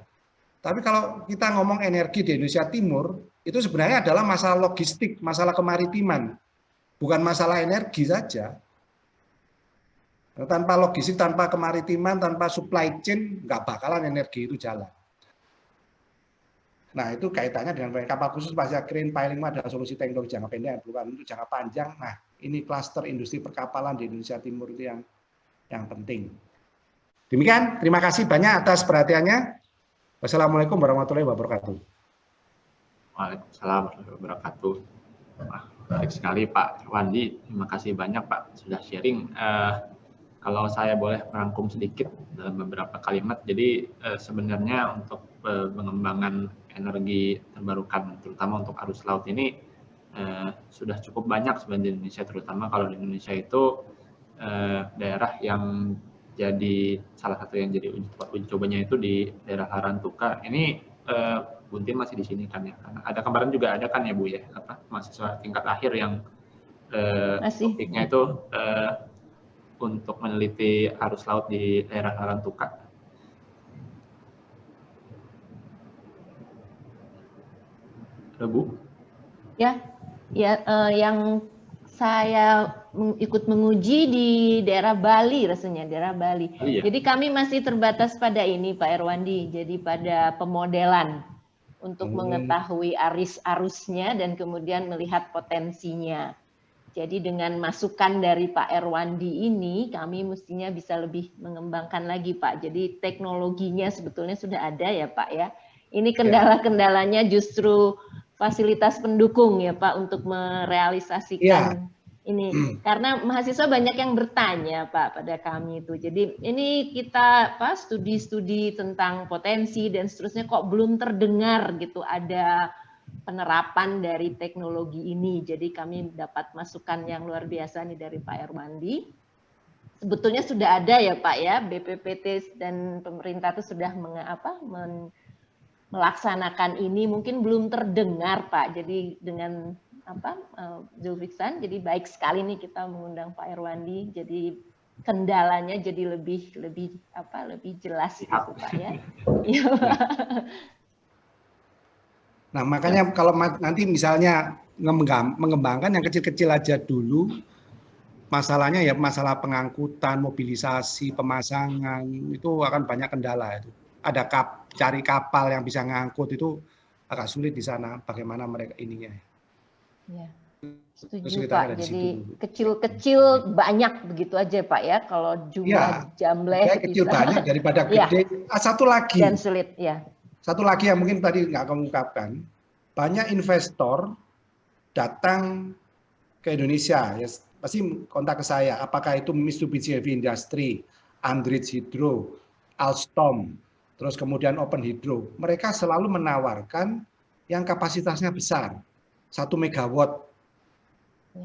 Tapi kalau kita ngomong energi di Indonesia Timur, itu sebenarnya adalah masalah logistik, masalah kemaritiman, bukan masalah energi saja. Tanpa logistik, tanpa kemaritiman, tanpa supply chain, nggak bakalan energi itu jalan. Nah, itu kaitannya dengan kapal khusus pasca crane piling adalah solusi teknologi jangka pendek, bukan untuk jangka panjang. Nah, ini klaster industri perkapalan di Indonesia Timur itu yang penting. Demikian, terima kasih banyak atas perhatiannya. Wassalamualaikum warahmatullahi wabarakatuh. Waalaikumsalam warahmatullahi wabarakatuh. Wah, baik sekali Pak Wandi, terima kasih banyak Pak sudah sharing. Kalau saya boleh merangkum sedikit dalam beberapa kalimat, jadi sebenarnya untuk pengembangan energi terbarukan, terutama untuk arus laut ini sudah cukup banyak sebenarnya di Indonesia, terutama kalau di Indonesia itu daerah yang jadi salah satu yang jadi uji cobanya itu di daerah Larantuka. Ini Buntin masih di sini kan ya? Karena ada kemarin juga ada kan ya Bu ya, mahasiswa tingkat akhir yang topiknya itu untuk meneliti arus laut di daerah Larantuka. Ada Bu? Ya, yang saya ikut menguji di daerah Bali rasanya, daerah Bali. Ya? Jadi kami masih terbatas pada ini Pak Erwandi, jadi pada pemodelan untuk mengetahui arusnya dan kemudian melihat potensinya. Jadi dengan masukan dari Pak Erwandi ini, kami mestinya bisa lebih mengembangkan lagi Pak. Jadi teknologinya sebetulnya sudah ada ya Pak ya. Ini kendala-kendalanya justru fasilitas pendukung ya Pak untuk merealisasikan ini. Karena mahasiswa banyak yang bertanya Pak pada kami itu. Jadi ini kita studi-studi tentang potensi dan seterusnya kok belum terdengar gitu ada penerapan dari teknologi ini. Jadi kami dapat masukan yang luar biasa nih dari Pak Erwandi. Sebetulnya sudah ada ya Pak ya, BPPT dan pemerintah itu sudah melaksanakan ini, mungkin belum terdengar Pak. Jadi dengan Zulfiksan, jadi baik sekali nih kita mengundang Pak Erwandi. Jadi kendalanya jadi lebih jelas gitu Pak ya. Iya Pak. Nah, makanya kalau nanti misalnya mengembangkan yang kecil-kecil aja dulu, masalahnya ya masalah pengangkutan, mobilisasi, pemasangan, itu akan banyak kendala itu. Ada cari kapal yang bisa ngangkut itu agak sulit di sana, bagaimana mereka ininya. Ya, setuju Pak, jadi kecil-kecil banyak begitu aja Pak ya, kalau jumlah jambleh kecil banyak daripada gede. Satu lagi. Dan sulit, ya. Satu lagi yang mungkin tadi nggak kamu ungkapkan, banyak investor datang ke Indonesia, ya pasti kontak ke saya, apakah itu Mitsubishi Heavy Industry, Andritz Hydro, Alstom, terus kemudian Open Hydro. Mereka selalu menawarkan yang kapasitasnya besar, 1 megawatt,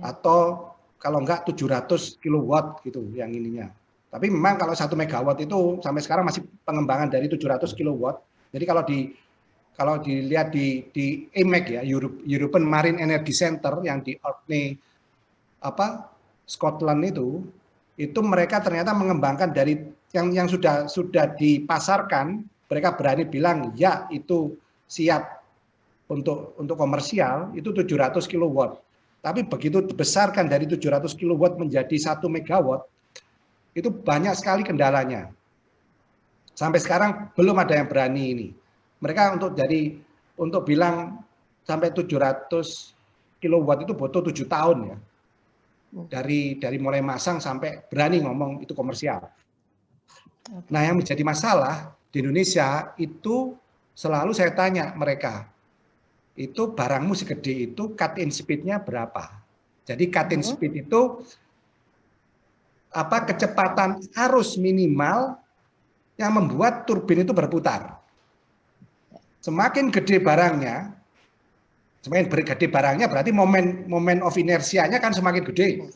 atau kalau enggak 700 kilowatt gitu yang ininya. Tapi memang kalau 1 megawatt itu sampai sekarang masih pengembangan dari 700 kilowatt. Jadi kalau dilihat di EMEC ya, European Marine Energy Center yang di Orkney Scotland itu mereka ternyata mengembangkan dari yang sudah dipasarkan, mereka berani bilang ya itu siap untuk komersial itu 700 kilowatt. Tapi begitu dibesarkan dari 700 kilowatt menjadi 1 megawatt, itu banyak sekali kendalanya. Sampai sekarang belum ada yang berani ini. Mereka untuk bilang sampai 700 kilowatt itu butuh 7 tahun ya. Dari mulai masang sampai berani ngomong itu komersial. Nah, yang menjadi masalah di Indonesia itu selalu saya tanya mereka, itu barangmu segede itu cut-in speed-nya berapa? Jadi cut-in speed itu kecepatan arus minimal yang membuat turbin itu berputar. Semakin gede barangnya, berarti momen of inersianya kan semakin gede.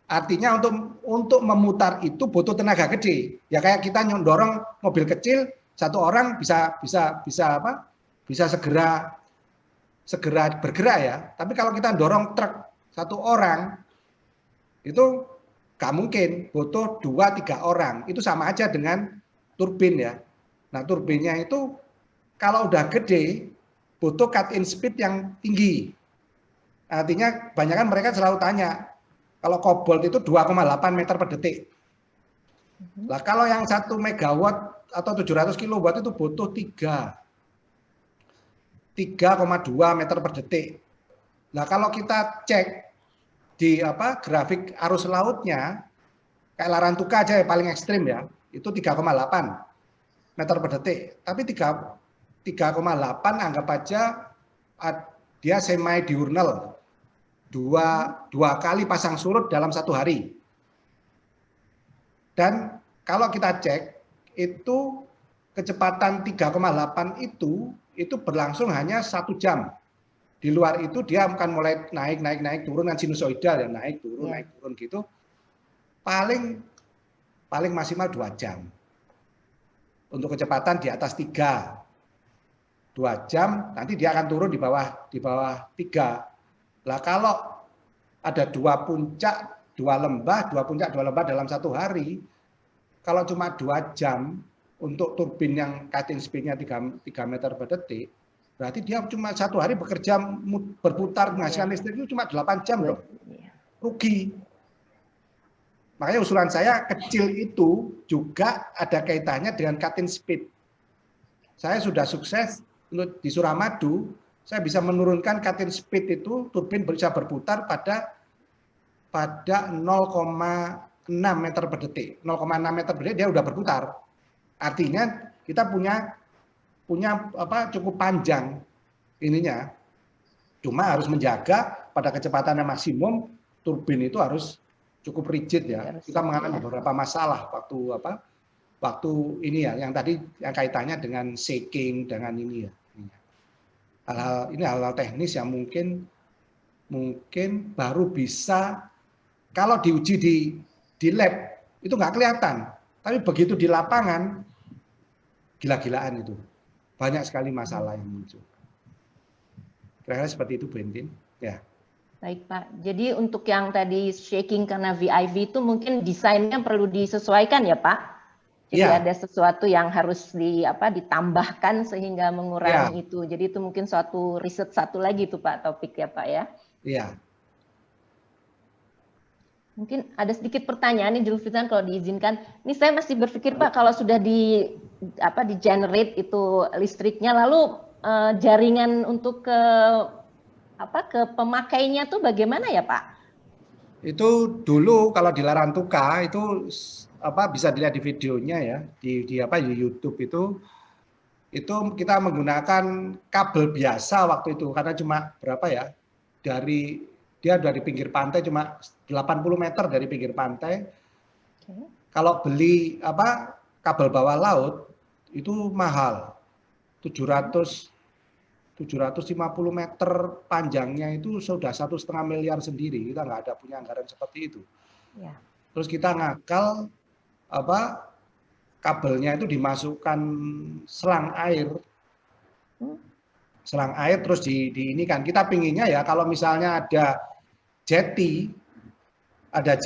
Artinya untuk memutar itu butuh tenaga gede. Ya kayak kita dorong mobil kecil, satu orang bisa bisa segera bergerak ya. Tapi kalau kita dorong truk satu orang, itu nggak mungkin, butuh 2-3 orang. Itu sama aja dengan turbin ya. Nah turbinnya itu kalau udah gede, butuh cut-in speed yang tinggi. Artinya kebanyakan mereka selalu tanya, kalau Cobalt itu 2,8 meter per detik. Nah kalau yang 1 megawatt atau 700 kilowatt itu butuh 3,2 meter per detik. Nah kalau kita cek di grafik arus lautnya, kayak Larantuka aja ya, paling ekstrim ya, itu 3,8 meter per detik. Tapi 3,8 anggap aja dia semi diurnal, dua kali pasang surut dalam 1 hari. Dan kalau kita cek itu kecepatan 3,8 itu berlangsung hanya 1 jam. Di luar itu dia akan mulai naik turun, kan sinusoidal ya, naik turun gitu. Paling maksimal 2 jam. Untuk kecepatan di atas 3. 2 jam, nanti dia akan turun di bawah 3. Lah kalau ada 2 puncak, 2 lembah dalam 1 hari, kalau cuma 2 jam untuk turbin yang cut-in speed-nya 3 meter per detik, berarti dia cuma 1 hari bekerja berputar menghasilkan listrik itu cuma 8 jam loh. Rugi. Makanya usulan saya kecil itu juga ada kaitannya dengan cut-in speed. Saya sudah sukses untuk di Suramadu, saya bisa menurunkan cut-in speed itu, turbin bisa berputar pada 0,6 meter per detik. 0,6 meter per detik dia udah berputar. Artinya kita punya cukup panjang ininya. Cuma harus menjaga pada kecepatan yang maksimum, turbin itu harus cukup rigid ya. Kita mengalami beberapa masalah waktu ini ya, yang tadi yang kaitannya dengan shaking, dengan ini ya. Hal-hal teknis yang mungkin baru bisa kalau diuji di lab itu nggak kelihatan, tapi begitu di lapangan gila-gilaan itu, banyak sekali masalah yang muncul. Kira-kira seperti itu, Bu Entin. Ya. Baik Pak, jadi untuk yang tadi shaking karena VIV itu mungkin desainnya perlu disesuaikan ya Pak? Jadi ada sesuatu yang harus ditambahkan sehingga mengurangi itu. Jadi itu mungkin suatu riset satu lagi itu Pak, topik ya Pak ya? Iya. Mungkin ada sedikit pertanyaan nih Julfitan kalau diizinkan. Ini saya masih berpikir Pak, kalau sudah di generate itu listriknya, lalu jaringan untuk ke pemakainya tuh bagaimana ya Pak? Itu dulu kalau di Larantuka itu bisa dilihat di videonya ya, di YouTube itu kita menggunakan kabel biasa waktu itu karena cuma berapa ya, dari pinggir pantai cuma 80 meter dari pinggir pantai. Kalau beli kabel bawah laut itu mahal, 750 meter panjangnya itu sudah 1,5 miliar sendiri. Kita nggak ada punya anggaran seperti itu. Ya. Terus kita ngakal kabelnya itu dimasukkan selang air, terus di ini kan kita pinginnya ya kalau misalnya ada jeti, ada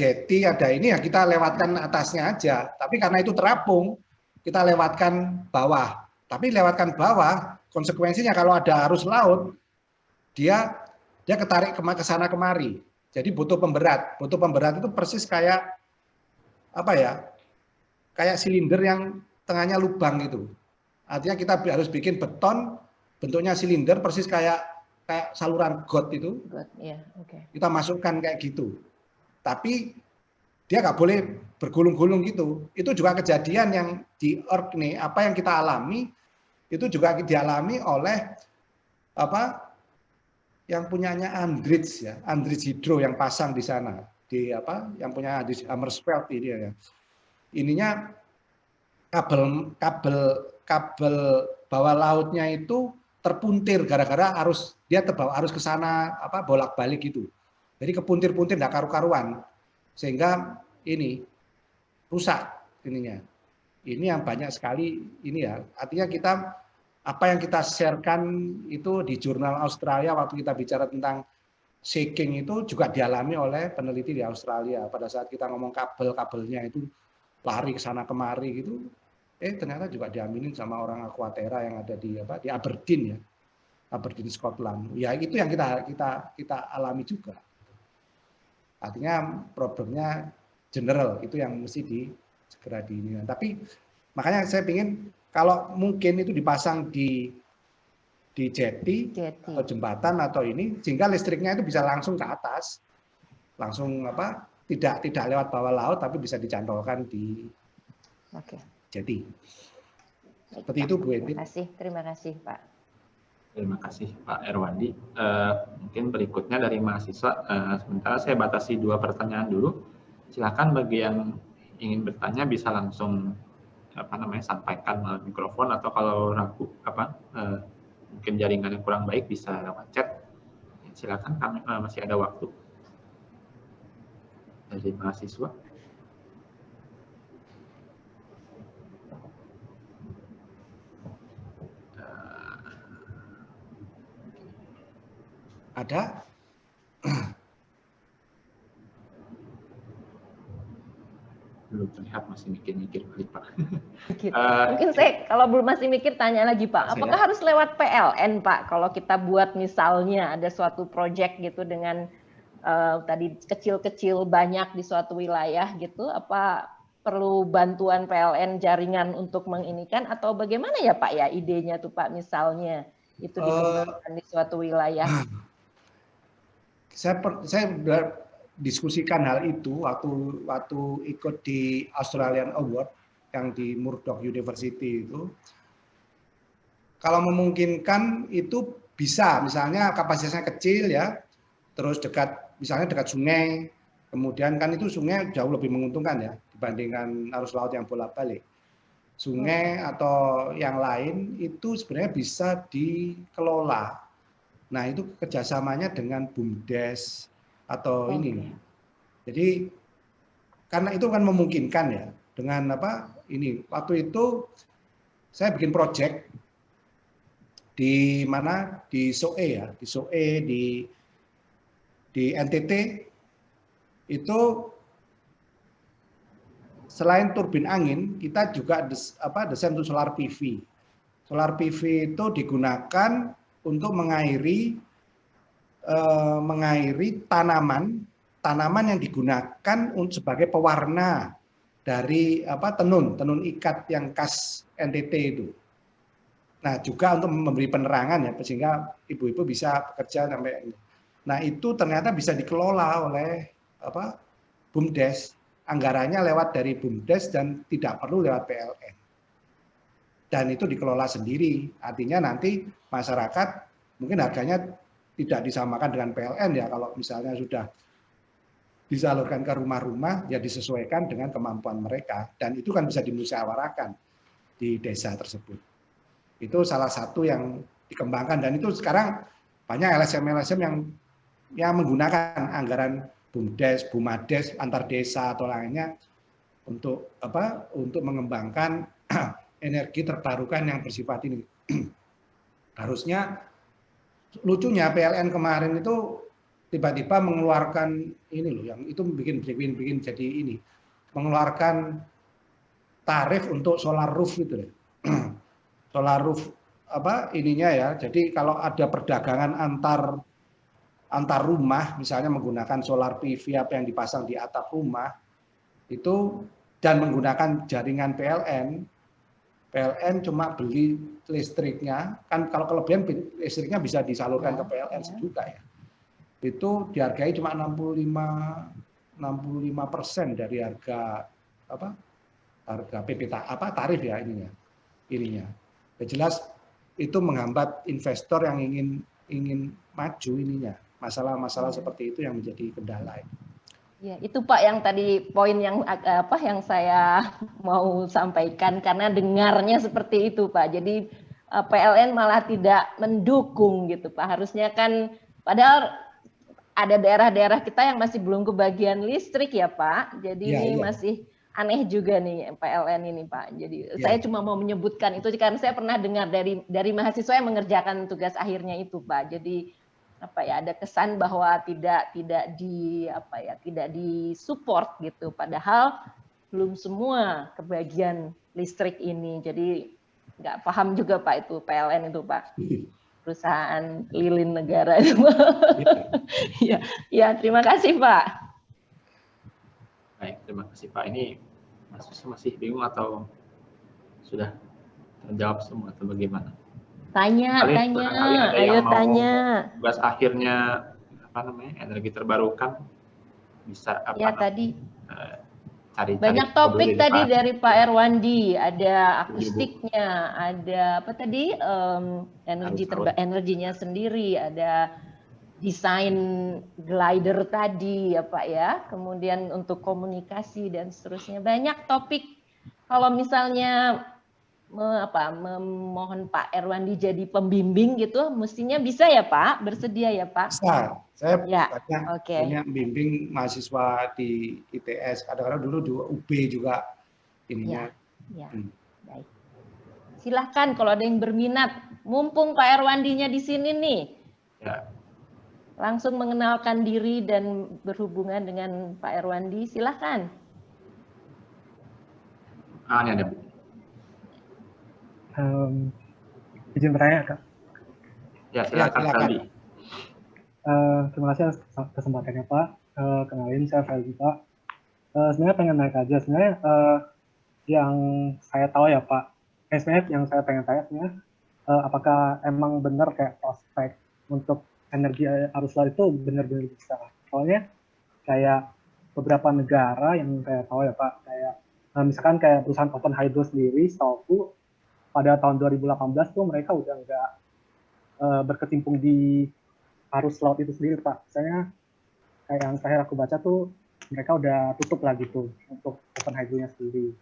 ini ya kita lewatkan atasnya aja. Tapi karena itu terapung, kita lewatkan bawah. Tapi lewatkan bawah konsekuensinya kalau ada arus laut, dia ketarik ke sana kemari. Jadi butuh pemberat. Butuh pemberat itu persis kayak kayak silinder yang tengahnya lubang gitu. Artinya kita harus bikin beton bentuknya silinder persis kayak saluran got itu. Kita masukkan kayak gitu. Tapi dia nggak boleh bergulung-gulung gitu. Itu juga kejadian yang di Earth nih, apa yang kita alami itu juga dialami oleh yang punyanya Andritz ya, Andritz Hydro yang pasang di sana, yang punya Hammersveld ini ya. Ininya kabel bawah lautnya itu terpuntir gara-gara dia terbawa arus ke sana bolak-balik gitu. Jadi kepuntir-puntir enggak karu-karuan. Sehingga ini rusak ininya. Ini yang banyak sekali ini ya. Artinya kita apa yang kita sharekan itu di jurnal Australia waktu kita bicara tentang shaking itu juga dialami oleh peneliti di Australia. Pada saat kita ngomong kabelnya itu lari ke sana kemari gitu, ternyata juga diaminin sama orang Aquaterra yang ada di Aberdeen ya, Aberdeen Scotland. Ya itu yang kita alami juga. Artinya problemnya general, itu yang mesti segera ini. Tapi makanya saya ingin kalau mungkin itu dipasang di jeti atau jembatan atau ini, sehingga listriknya itu bisa langsung ke atas, langsung tidak lewat bawah laut, tapi bisa dicantolkan di jeti. Seperti itu Bu Enti. Terima kasih Pak. Terima kasih Pak Erwandi. Mungkin berikutnya dari mahasiswa. Sementara saya batasi 2 pertanyaan dulu. Silakan bagi yang ingin bertanya bisa langsung sampaikan melalui mikrofon, atau kalau ragu mungkin jaringan yang kurang baik bisa lewat chat. Silakan, kami masih ada waktu dari mahasiswa. Ada? Belum terlihat, masih mikir-mikir balik Pak. Mungkin saya kalau belum masih mikir tanya lagi Pak, apakah harus lewat PLN Pak kalau kita buat misalnya ada suatu proyek gitu dengan tadi kecil-kecil banyak di suatu wilayah gitu, apa perlu bantuan PLN jaringan untuk menginikan atau bagaimana ya Pak ya idenya tuh Pak, misalnya itu dikembangkan di suatu wilayah? Saya diskusikan hal itu waktu ikut di Australian Award yang di Murdoch University itu. Kalau memungkinkan itu bisa, misalnya kapasitasnya kecil ya, terus misalnya dekat sungai, kemudian kan itu sungai jauh lebih menguntungkan ya dibandingkan arus laut yang bolak-balik. Sungai atau yang lain itu sebenarnya bisa dikelola. Nah itu kerjasamanya dengan BUMDes atau ini. Jadi karena itu kan memungkinkan ya dengan ini. Waktu itu saya bikin project di mana di SOE ya, di SOE di NTT itu selain turbin angin kita juga desain untuk solar PV. Solar PV itu digunakan untuk mengairi tanaman yang digunakan sebagai pewarna dari tenun ikat yang khas NTT itu. Nah juga untuk memberi penerangan ya sehingga ibu-ibu bisa bekerja sampai. Nah itu ternyata bisa dikelola oleh BUMDes, anggarannya lewat dari BUMDes dan tidak perlu lewat PLN. Dan itu dikelola sendiri, artinya nanti masyarakat mungkin harganya tidak disamakan dengan PLN ya, kalau misalnya sudah disalurkan ke rumah-rumah ya disesuaikan dengan kemampuan mereka, dan itu kan bisa dimusyawarahkan di desa tersebut. Itu salah satu yang dikembangkan, dan itu sekarang banyak LSM-LSM yang menggunakan anggaran BUMDes, BUMADes antar desa atau lainnya untuk mengembangkan energi terbarukan yang bersifat ini. Harusnya lucunya PLN kemarin itu tiba-tiba mengeluarkan ini loh, yang itu bikin jadi ini, mengeluarkan tarif untuk solar roof gitu loh. Solar roof ininya ya. Jadi kalau ada perdagangan antar rumah, misalnya menggunakan solar PV yang dipasang di atap rumah itu dan menggunakan jaringan PLN cuma beli listriknya, kan kalau kelebihan listriknya bisa disalurkan ke PLN sejuta ya. Itu dihargai cuma 65% dari harga tarif ya ininya. Ya jelas itu menghambat investor yang ingin maju ininya. Masalah-masalah seperti itu yang menjadi kendala. Ya, itu Pak yang tadi poin yang saya mau sampaikan, karena dengarnya seperti itu Pak. Jadi PLN malah tidak mendukung gitu Pak. Harusnya kan, padahal ada daerah-daerah kita yang masih belum kebagian listrik ya Pak. Jadi ini masih aneh juga nih PLN ini Pak. Jadi saya cuma mau menyebutkan itu karena saya pernah dengar dari mahasiswa yang mengerjakan tugas akhirnya itu Pak. Jadi apa ya, ada kesan bahwa tidak disupport gitu, padahal belum semua kebagian listrik ini. Jadi nggak paham juga Pak itu PLN itu Pak, perusahaan lilin negara itu. Ya, terima kasih Pak. Baik, terima kasih Pak. Ini masih bingung atau sudah terjawab semua atau bagaimana? Tanya, ayo tanya. Tugas akhirnya energi terbarukan bisa ya tadi cari banyak topik tadi dari Pak Erwandi, ada akustiknya, ada apa tadi energinya sendiri, ada desain glider tadi ya Pak ya, kemudian untuk komunikasi dan seterusnya, banyak topik. Kalau misalnya memohon Pak Erwandi jadi pembimbing gitu, mestinya bisa ya Pak, bersedia ya Pak? Bisa, saya banyak bimbing mahasiswa di ITS, kadang-kadang dulu di UB juga ininya. Baik. Silahkan kalau ada yang berminat, mumpung Pak Erwandinya di sini nih. Ya. Langsung mengenalkan diri dan berhubungan dengan Pak Erwandi, silahkan. Ini ada Bu. Izin bertanya, Kak. Ya, silakan. Terima kasih atas kesempatannya, Pak. Kenalin, saya Feldi, Pak. Sebenarnya pengen naik aja. Sebenarnya yang saya tahu ya, Pak. Sebenarnya yang saya pengen tanya sebenarnya, apakah emang benar kayak prospek untuk energi arus laut itu benar-benar bisa? Soalnya kayak beberapa negara yang saya tahu ya, Pak, kayak misalkan kayak perusahaan Open Hydro sendiri, setahu pada tahun 2018 tuh mereka udah nggak berkecimpung di arus laut itu sendiri, Pak. Misalnya kayak yang terakhir aku baca tuh mereka udah tutup lah gitu untuk Open Hydro-nya sendiri.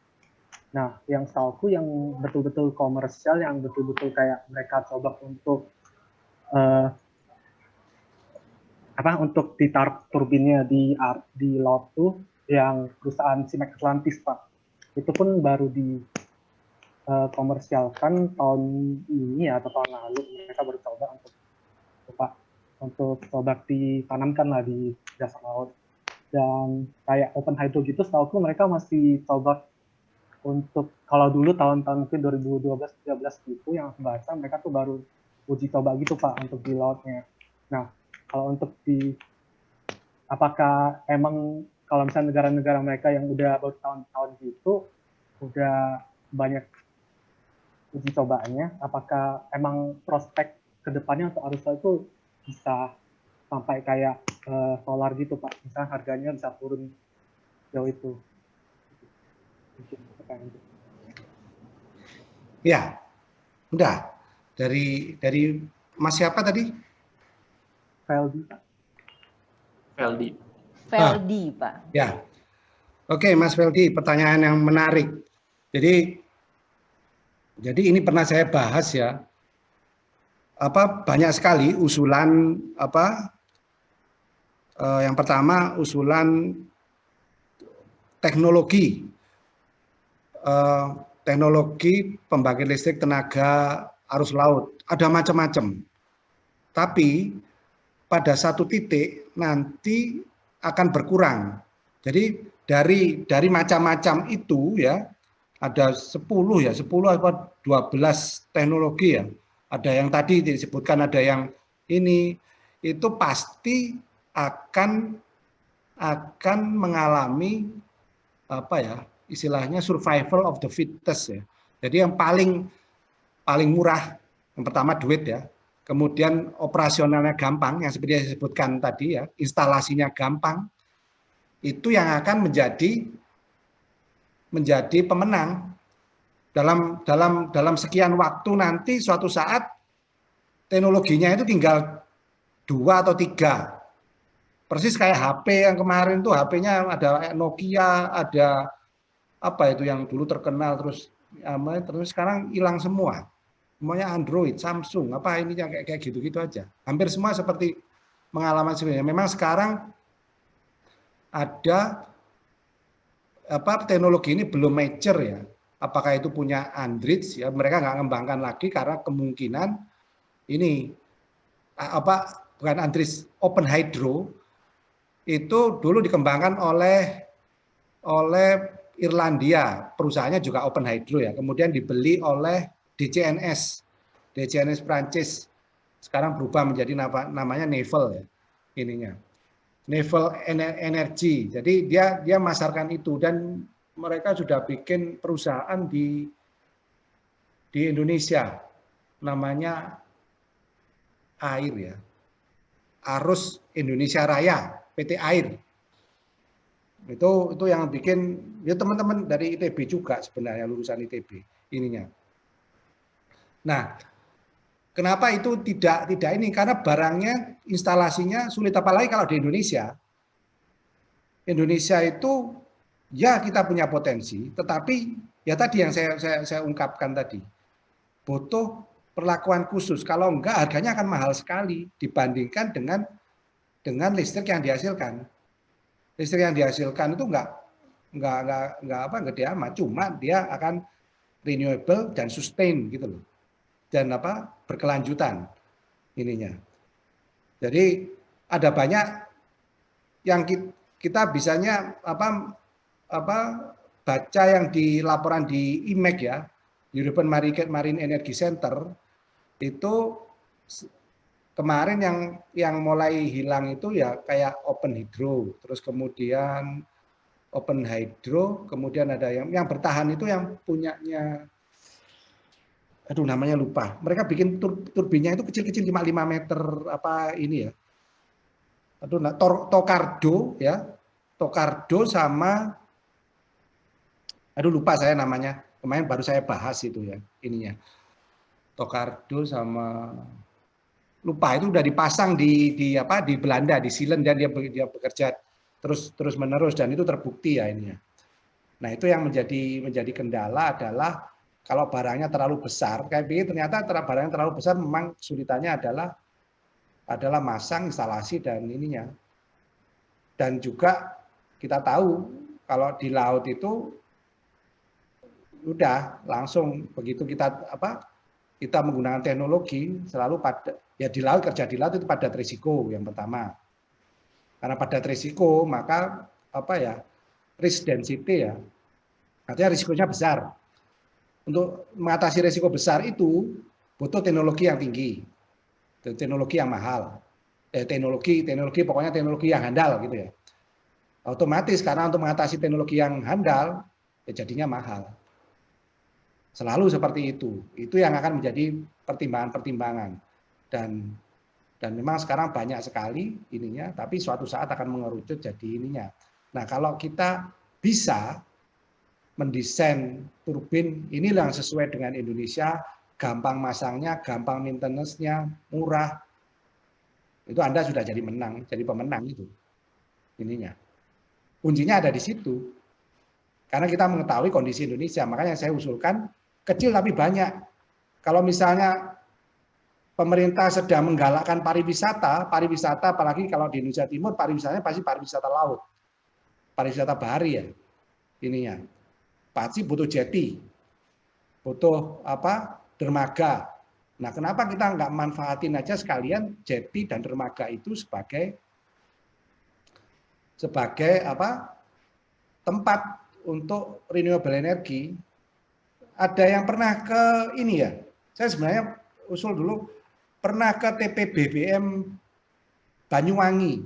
Nah, yang setahu yang betul-betul komersial, yang betul-betul kayak mereka coba untuk untuk ditaruh turbinnya di laut tuh yang perusahaan Simex Atlantis, Pak. Itu pun baru di komersialkan tahun ini atau tahun lalu. Mereka baru coba untuk coba ditanamkan lah di dasar laut. Dan kayak Open Hydro gitu, setahu mereka masih coba untuk, kalau dulu tahun-tahun mungkin 2012-2013 gitu yang aku baca, mereka tuh baru uji coba gitu Pak untuk di lautnya. Nah, kalau untuk apakah emang kalau misalnya negara-negara mereka yang udah bertahun-tahun gitu, udah banyak uji cobanya, apakah emang prospek kedepannya untuk arus laut itu bisa sampai kayak solar gitu Pak, misalnya harganya bisa turun jauh itu. Ya, udah dari Mas siapa tadi? Feldi, Pak. Feldi, Pak. Ya, oke Mas Feldi, pertanyaan yang menarik. Jadi ini pernah saya bahas ya. Banyak sekali usulan yang pertama usulan teknologi pembangkit listrik tenaga arus laut, ada macam-macam. Tapi pada satu titik nanti akan berkurang. Jadi dari macam-macam itu ya, ada 10 atau 12 teknologi ya. Ada yang tadi disebutkan, ada yang ini, itu pasti akan mengalami istilahnya survival of the fittest ya. Jadi yang paling murah, yang pertama duit ya, kemudian operasionalnya gampang, yang seperti yang disebutkan tadi ya, instalasinya gampang, itu yang akan menjadi pemenang dalam sekian waktu. Nanti suatu saat teknologinya itu tinggal 2 atau 3. Persis kayak HP yang kemarin tuh, HP-nya ada Nokia, ada itu yang dulu terkenal, terus sekarang hilang semua. Semuanya Android, Samsung, ini kayak gitu-gitu aja. Hampir semua seperti pengalaman sebenarnya. Memang sekarang ada teknologi ini belum mature ya. Apakah itu punya Andritz ya, mereka nggak ngembangkan lagi karena kemungkinan ini bukan Andritz, Open Hydro itu dulu dikembangkan oleh Irlandia, perusahaannya juga Open Hydro ya, kemudian dibeli oleh DCNS Prancis, sekarang berubah menjadi namanya Naval ya, ininya Naval Energy. Jadi dia masarkan itu, dan mereka sudah bikin perusahaan di Indonesia, namanya AIR ya, Arus Indonesia Raya, PT AIR. Itu yang bikin ya teman-teman dari ITB juga sebenarnya, lulusan ITB ininya. Nah, kenapa itu tidak ini? Karena barangnya, instalasinya sulit, apalagi kalau di Indonesia. Indonesia itu ya kita punya potensi, tetapi ya tadi yang saya ungkapkan tadi, butuh perlakuan khusus. Kalau enggak, harganya akan mahal sekali dibandingkan dengan listrik yang dihasilkan. Listrik yang dihasilkan itu enggak gede amat, cuma dia akan renewable dan sustain gitu loh, dan berkelanjutan ininya. Jadi ada banyak yang kita bisanya baca yang di laporan di IMEC ya, European Marine Energy Center, itu kemarin yang mulai hilang itu ya kayak Open Hydro, terus kemudian Open Hydro, kemudian ada yang bertahan itu yang punyanya, aduh namanya lupa. Mereka bikin turbinnya itu kecil-kecil, 5 meter ini ya. Aduh, Tokardo ya, Tokardo sama, aduh lupa saya namanya. Kemarin baru saya bahas itu ya ininya. Tokardo sama lupa, itu udah dipasang di Belanda, di Zeeland, dan dia bekerja terus menerus, dan itu terbukti ya ininya. Nah, itu yang menjadi kendala adalah kalau barangnya terlalu besar, kayak begini ternyata barangnya terlalu besar, memang kesulitannya adalah masang, instalasi, dan ininya. Dan juga kita tahu kalau di laut itu udah langsung begitu kita menggunakan teknologi, selalu kerja di laut itu padat risiko yang pertama. Karena padat risiko, maka risk density ya, artinya risikonya besar. Untuk mengatasi risiko besar itu butuh teknologi yang tinggi, teknologi yang mahal, teknologi pokoknya teknologi yang handal gitu ya. Otomatis karena untuk mengatasi teknologi yang handal, ya jadinya mahal. Selalu seperti itu. Itu yang akan menjadi pertimbangan-pertimbangan. Dan memang sekarang banyak sekali ininya, tapi suatu saat akan mengerucut jadi ininya. Nah, kalau kita bisa mendesain turbin inilah yang sesuai dengan Indonesia, gampang masangnya, gampang maintenance-nya, murah, itu Anda sudah jadi pemenang itu ininya. Kuncinya ada di situ. Karena kita mengetahui kondisi Indonesia, makanya saya usulkan kecil tapi banyak. Kalau misalnya pemerintah sedang menggalakkan pariwisata apalagi kalau di Indonesia Timur, pariwisatanya pasti pariwisata laut, pariwisata bahari ya ininya. Pasti butuh jeti, butuh dermaga. Nah, kenapa kita nggak manfaatin aja sekalian jeti dan dermaga itu sebagai tempat untuk renewable energy? Ada yang pernah ke ini ya? Saya sebenarnya usul dulu pernah ke TPBBM Banyuwangi,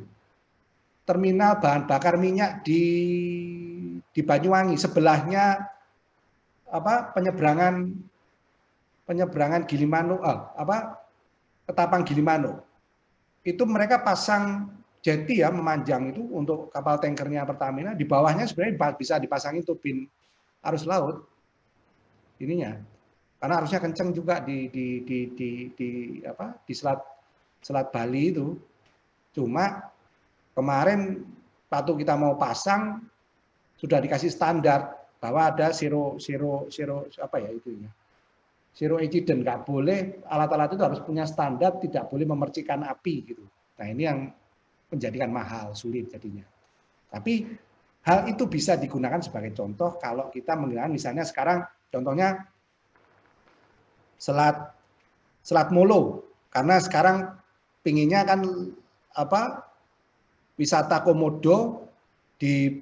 terminal bahan bakar minyak di Banyuwangi, sebelahnya penyeberangan Gilimanuk, Ketapang Gilimanuk. Itu mereka pasang jeti ya, memanjang itu untuk kapal tankernya Pertamina. Di bawahnya sebenarnya bisa dipasangin turbin arus laut ininya, karena arusnya kenceng juga di Selat Bali itu. Cuma kemarin waktu kita mau pasang sudah dikasih standar bahwa ada zero incident, nggak boleh, alat-alat itu harus punya standar, tidak boleh memercikan api gitu. Nah, ini yang menjadikan mahal, sulit jadinya. Tapi Hal itu bisa digunakan sebagai contoh kalau kita menggunakan misalnya sekarang contohnya Selat Molo, karena sekarang pinginnya kan apa wisata komodo di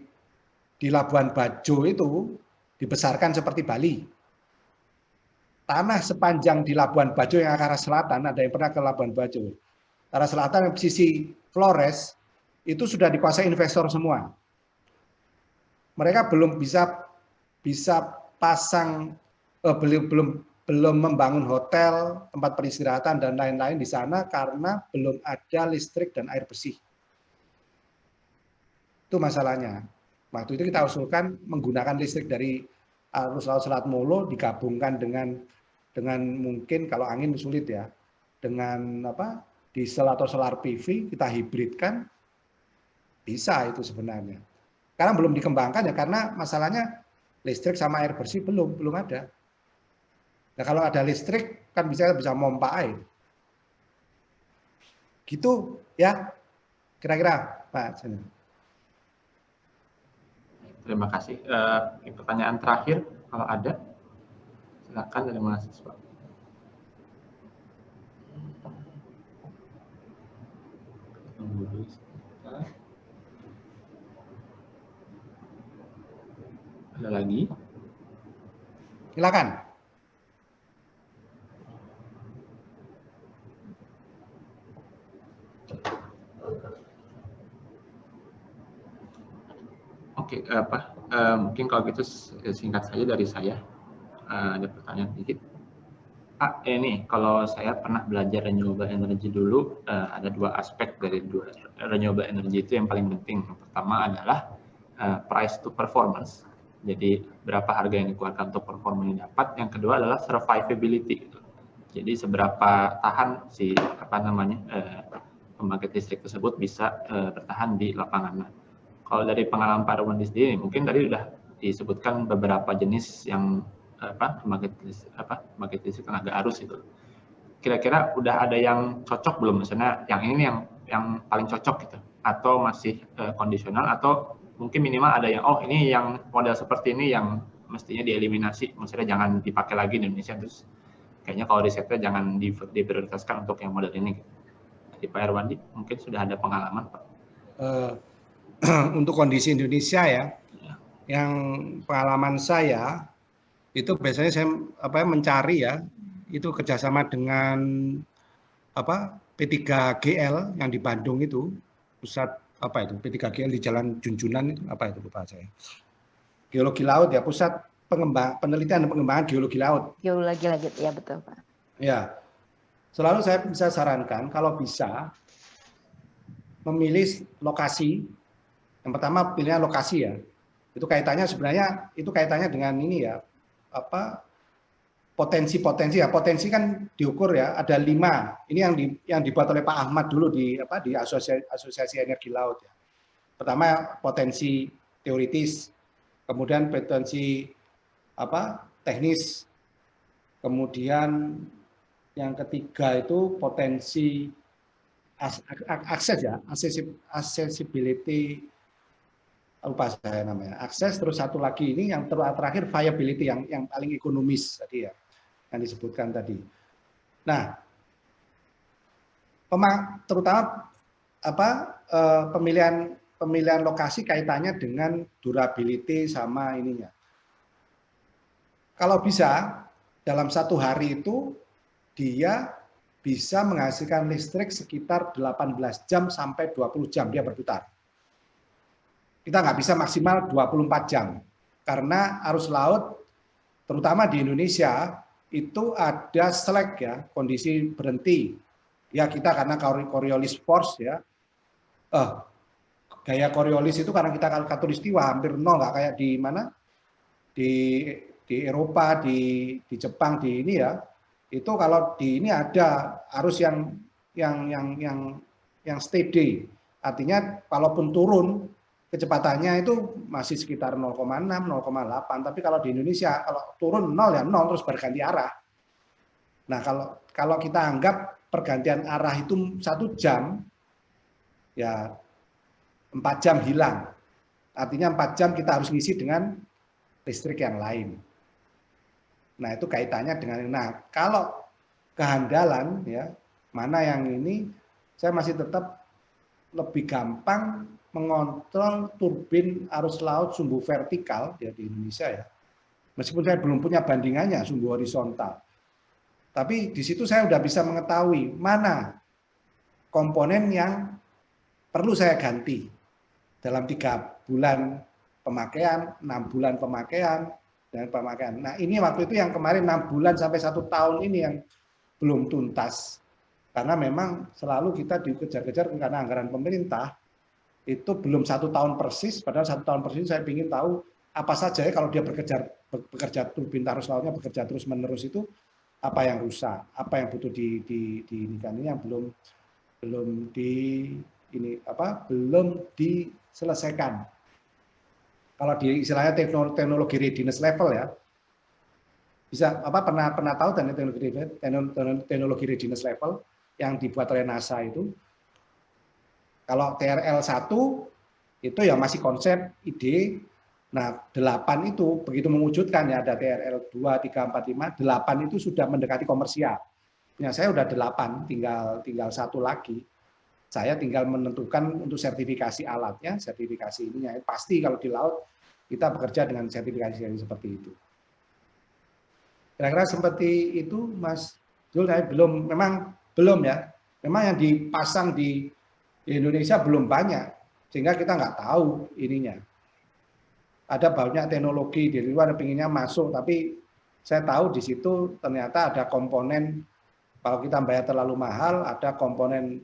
Labuan Bajo itu dibesarkan seperti Bali. Tanah sepanjang di Labuan Bajo yang ke arah selatan, ada yang pernah ke Labuan Bajo. Arah selatan sisi Flores itu sudah dikuasai investor semua. Mereka belum bisa pasang belum membangun hotel, tempat peristirahatan dan lain-lain di sana karena belum ada listrik dan air bersih. Itu masalahnya. Waktu itu kita usulkan menggunakan listrik dari arus laut Selat Molo digabungkan dengan mungkin kalau angin sulit ya, dengan diesel atau solar PV kita hibridkan, bisa itu sebenarnya. Sekarang belum dikembangkan ya karena masalahnya listrik sama air bersih belum ada. Nah kalau ada listrik kan bisa pompa air. Gitu ya kira-kira Pak. Terima kasih. Pertanyaan terakhir kalau ada, silakan dari mahasiswa. Ada lagi? Silakan. Oke, mungkin kalau gitu singkat saja dari saya. Ada pertanyaan sedikit. Pak, ini kalau saya pernah belajar renewable energy dulu, ada dua aspek dari renewable energy itu yang paling penting. Yang pertama adalah price to performance. Jadi berapa harga yang dikeluarkan untuk performa yang dapat. Yang kedua adalah survivability. Jadi seberapa tahan si pembangkit listrik tersebut bisa bertahan di lapangan. Kalau dari pengalaman Pak Irwandi sendiri, mungkin tadi sudah disebutkan beberapa jenis yang pembangkit listrik tenaga arus itu. Kira-kira udah ada yang cocok belum? Misalnya yang ini yang paling cocok gitu, atau masih kondisional, atau mungkin minimal ada yang ini yang model seperti ini yang mestinya dieliminasi, maksudnya jangan dipakai lagi di Indonesia, terus kayaknya kalau risetnya jangan diprioritaskan untuk yang model ini. Jadi Pak Irwandi mungkin sudah ada pengalaman Pak. Untuk kondisi Indonesia ya, yang pengalaman saya itu biasanya saya mencari ya, itu kerjasama dengan P3GL yang di Bandung itu, pusat P3GL di Jalan Junjunan itu itu lupa saya. Geologi laut ya, pusat penelitian dan pengembangan geologi laut. Geologi laut ya betul Pak. Ya, selalu saya bisa sarankan kalau bisa memilih lokasi. Yang pertama pilihan lokasi ya. Itu kaitannya sebenarnya dengan ini ya, potensi ya. Potensi kan diukur ya, ada 5. Ini yang dibuat oleh Pak Ahmad dulu di Asosiasi Energi Laut ya. Pertama potensi teoritis, kemudian potensi teknis, kemudian yang ketiga itu potensi akses ya, accessibility, lupa saya namanya, akses, terus satu lagi ini yang terakhir viability yang paling ekonomis tadi ya, yang disebutkan tadi. Nah, terutama pemilihan lokasi kaitannya dengan durability sama ininya. Kalau bisa dalam satu hari itu dia bisa menghasilkan listrik sekitar 18 jam sampai 20 jam dia berputar. Kita nggak bisa maksimal 24 jam. Karena arus laut, terutama di Indonesia, itu ada slack ya, kondisi berhenti. Ya kita karena Coriolis force ya, gaya Coriolis itu karena kita khatulistiwa hampir nol, nggak kayak di mana, di Eropa, di Jepang, di ini ya, itu kalau di ini ada arus yang steady. Artinya kalaupun turun kecepatannya itu masih sekitar 0,6, 0,8. Tapi kalau di Indonesia kalau turun 0 ya 0 terus berganti arah. Nah kalau kita anggap pergantian arah itu 1 jam, ya 4 jam hilang. Artinya 4 jam kita harus ngisi dengan listrik yang lain. Nah, itu kaitannya dengan, nah kalau kehandalan ya, mana yang ini, saya masih tetap lebih gampang mengontrol turbin arus laut sumbu vertikal ya di Indonesia ya. Meskipun saya belum punya bandingannya sumbu horizontal. Tapi di situ saya sudah bisa mengetahui mana komponen yang perlu saya ganti dalam 3 bulan pemakaian, 6 bulan pemakaian, dan pemakaian. Nah, ini waktu itu yang kemarin 6 bulan sampai 1 tahun ini yang belum tuntas. Karena memang selalu kita dikejar-kejar karena anggaran pemerintah, itu belum 1 tahun persis, padahal 1 tahun persis saya ingin tahu apa saja ya kalau dia bekerja turbin arus lautnya bekerja terus-menerus itu, apa yang rusak, apa yang butuh ini yang belum diselesaikan. Kalau di istilahnya teknologi readiness level ya, bisa pernah tahu teknologi readiness level yang dibuat oleh NASA itu. Kalau TRL 1 itu ya masih konsep ide. Nah, 8 itu begitu mewujudkan ya, ada TRL 2, 3, 4, 5, 8 itu sudah mendekati komersial. Punya saya udah 8, tinggal 1 lagi. Saya tinggal menentukan untuk sertifikasi alatnya, sertifikasi ininya. Pasti kalau di laut kita bekerja dengan sertifikasi yang seperti itu. Kira-kira seperti itu, Mas Jul. Saya memang belum ya. Memang yang dipasang di Indonesia belum banyak, sehingga kita nggak tahu ininya. Ada banyak teknologi di luar yang pinginnya masuk, tapi saya tahu di situ ternyata ada komponen, kalau kita bayar terlalu mahal, ada komponen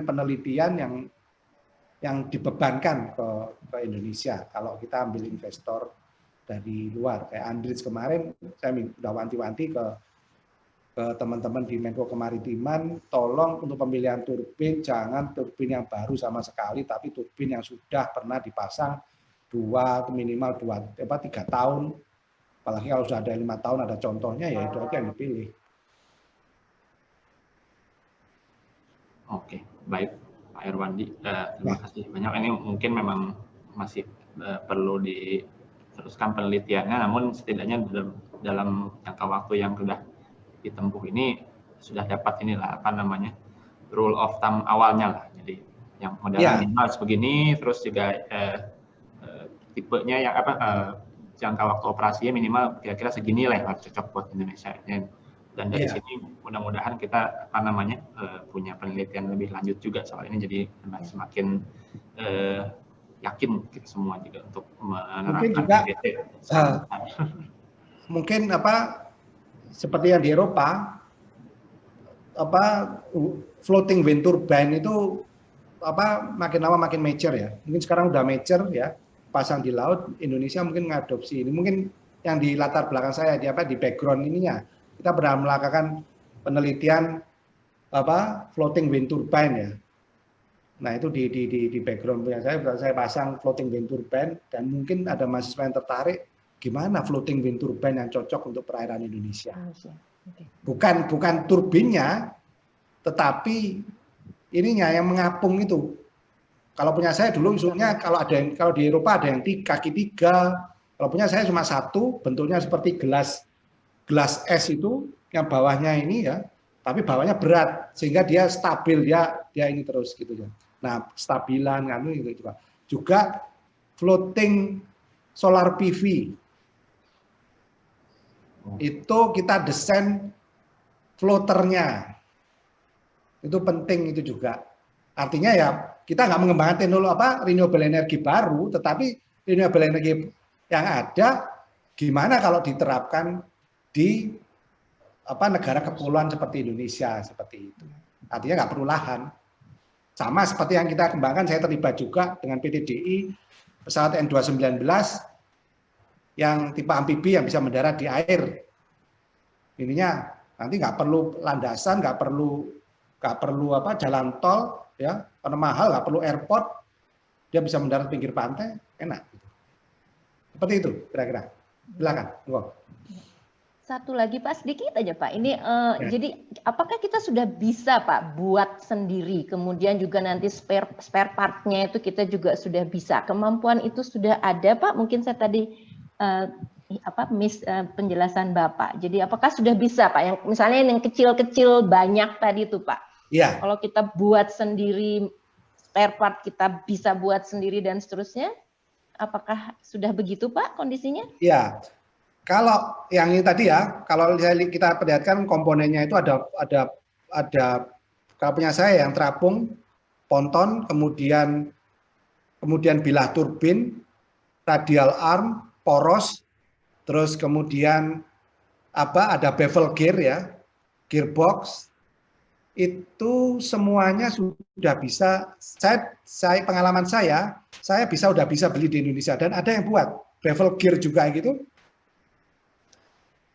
penelitian yang dibebankan ke Indonesia. Kalau kita ambil investor dari luar, kayak Andritz kemarin, saya sudah wanti-wanti ke teman-teman di Menko Kemaritiman, tolong untuk pemilihan turbin, jangan turbin yang baru sama sekali, tapi turbin yang sudah pernah dipasang minimal 3 tahun, apalagi kalau sudah ada 5 tahun, ada contohnya, ya itu aja yang dipilih. Oke, baik Pak Irwandi, terima kasih banyak. Ini mungkin memang masih perlu diteruskan penelitiannya, namun setidaknya dalam jangka waktu yang sudah ditempuh ini sudah dapat rule of thumb awalnya lah. Jadi yang modelan minimal sebegini, terus juga tipenya yang jangka waktu operasinya minimal kira-kira segini lah yang cocok buat Indonesia. Dan dari sini mudah-mudahan kita punya penelitian lebih lanjut juga soal ini, jadi semakin yakin kita semua juga untuk menerapkan PDT. Mungkin seperti yang di Eropa, floating wind turbine itu makin lama makin mature ya. Mungkin sekarang udah mature ya, pasang di laut. Indonesia mungkin mengadopsi ini. Mungkin yang di latar belakang saya di background ininya. Kita pernah melakukan penelitian floating wind turbine ya. Nah, itu di background punya saya pasang floating wind turbine, dan mungkin ada mahasiswa yang tertarik gimana floating wind turbine yang cocok untuk perairan Indonesia. Bukan turbinnya, tetapi ininya yang mengapung itu. Kalau punya saya dulu usulnya kalau di Eropa ada yang kaki 3, kalau punya saya cuma 1, bentuknya seperti gelas es itu, yang bawahnya ini ya, tapi bawahnya berat sehingga dia stabil, dia ini terus gitu ya. Nah, stabilan kan itu juga floating solar PV. Itu kita desain floaternya. Itu penting itu juga. Artinya ya kita nggak mengembangkan teknologi renewable energy baru, tetapi renewable energy yang ada gimana kalau diterapkan di negara kepulauan seperti Indonesia seperti itu. Artinya nggak perlu lahan. Sama seperti yang kita kembangkan, saya terlibat juga dengan PT DI pesawat N219 yang tipe amfibi yang bisa mendarat di air. Ininya nanti nggak perlu landasan, nggak perlu jalan tol ya, karena mahal, nggak perlu airport, dia bisa mendarat pinggir pantai, enak. Seperti itu kira-kira. Silakan. Satu lagi Pak, sedikit aja Pak. Ini jadi apakah kita sudah bisa Pak buat sendiri, kemudian juga nanti spare partnya itu kita juga sudah bisa. Kemampuan itu sudah ada Pak. Mungkin saya tadi penjelasan Bapak. Jadi apakah sudah bisa Pak? Yang misalnya yang kecil-kecil banyak tadi itu Pak. Iya. Kalau kita buat sendiri spare part, kita bisa buat sendiri dan seterusnya. Apakah sudah begitu Pak kondisinya? Iya. Kalau yang ini tadi ya, kalau kita perlihatkan komponennya itu ada kalau punya saya yang terapung, ponton, kemudian bilah turbin, radial arm, poros, terus kemudian ada bevel gear ya, gearbox, itu semuanya sudah bisa. Saya pengalaman saya udah bisa beli di Indonesia dan ada yang buat bevel gear juga gitu.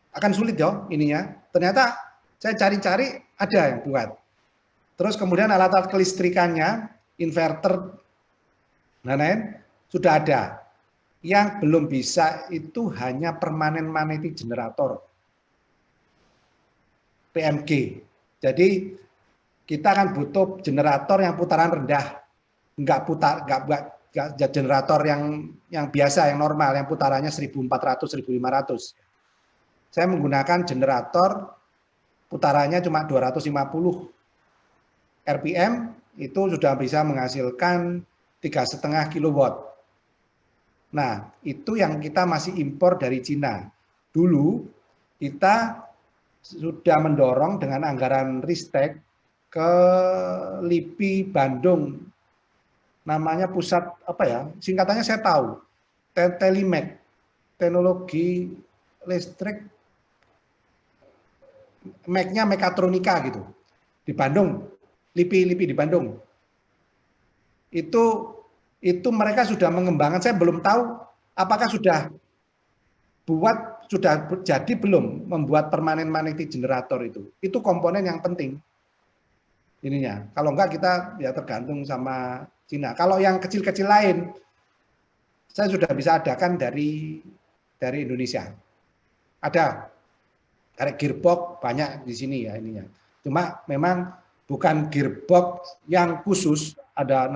Akan sulit ya ininya. Ternyata saya cari-cari ada yang buat. Terus kemudian alat-alat kelistrikannya, inverter, lain-lain sudah ada. Yang belum bisa itu hanya permanen magnetic generator, PMG. Jadi kita akan butuh generator yang putaran rendah, enggak generator yang biasa, yang normal, yang putarannya 1400-1500. Saya menggunakan generator putarannya cuma 250 RPM, itu sudah bisa menghasilkan 3,5 kW. Nah, itu yang kita masih impor dari Cina. Dulu kita sudah mendorong dengan anggaran Ristek ke LIPI Bandung. Namanya pusat singkatannya saya tahu. Telimek, teknologi listrik, Mac-nya mekatronika gitu. Di Bandung, LIPI di Bandung. Itu mereka sudah mengembangkan, saya belum tahu apakah sudah jadi belum membuat permanen magnetic generator itu. Itu komponen yang penting. Ininya. Kalau enggak kita ya tergantung sama Cina. Kalau yang kecil-kecil lain saya sudah bisa adakan dari Indonesia. Ada kayak gearbox banyak di sini ya ininya. Cuma memang bukan gearbox yang khusus, ada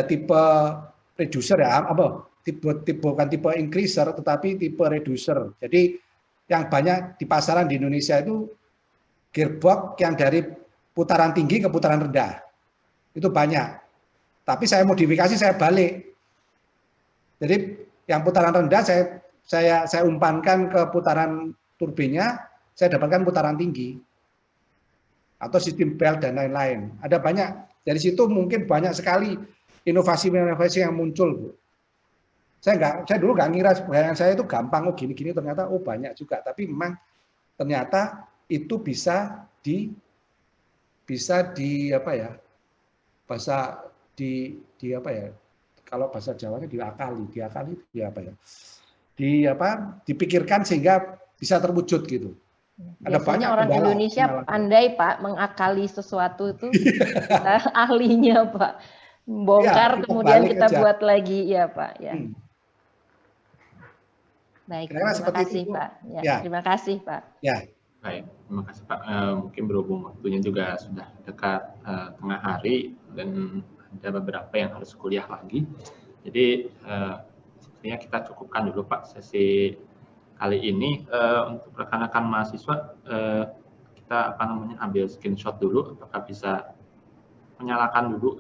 tipe reducer ya, bukan tipe increaser tetapi tipe reducer. Jadi yang banyak di pasaran di Indonesia itu gearbox yang dari putaran tinggi ke putaran rendah. Itu banyak. Tapi saya modifikasi, saya balik. Jadi yang putaran rendah saya umpankan ke putaran turbinnya, saya dapatkan putaran tinggi atau sistem belt dan lain-lain. Ada banyak dari situ, mungkin banyak sekali inovasi yang muncul, Bu. Saya dulu nggak ngira, bayangan saya itu gampang, gini-gini, ternyata banyak juga. Tapi memang ternyata itu bisa kalau bahasa Jawanya dipikirkan sehingga bisa terwujud gitu. Ada Biasanya banyak orang Indonesia pandai Pak mengakali sesuatu itu. Kita ahlinya Pak. Bongkar ya, kemudian kita buat lagi ya Pak ya. Baik, terima kasih Pak. Ya, terima kasih Pak. Ya. Baik, terima kasih Pak. Mungkin berhubung waktunya juga sudah dekat tengah hari dan ada beberapa yang harus kuliah lagi. Jadi sepertinya kita cukupkan dulu Pak sesi kali ini. Untuk rekan-rekan mahasiswa kita ambil screenshot dulu, apakah bisa menyalakan dulu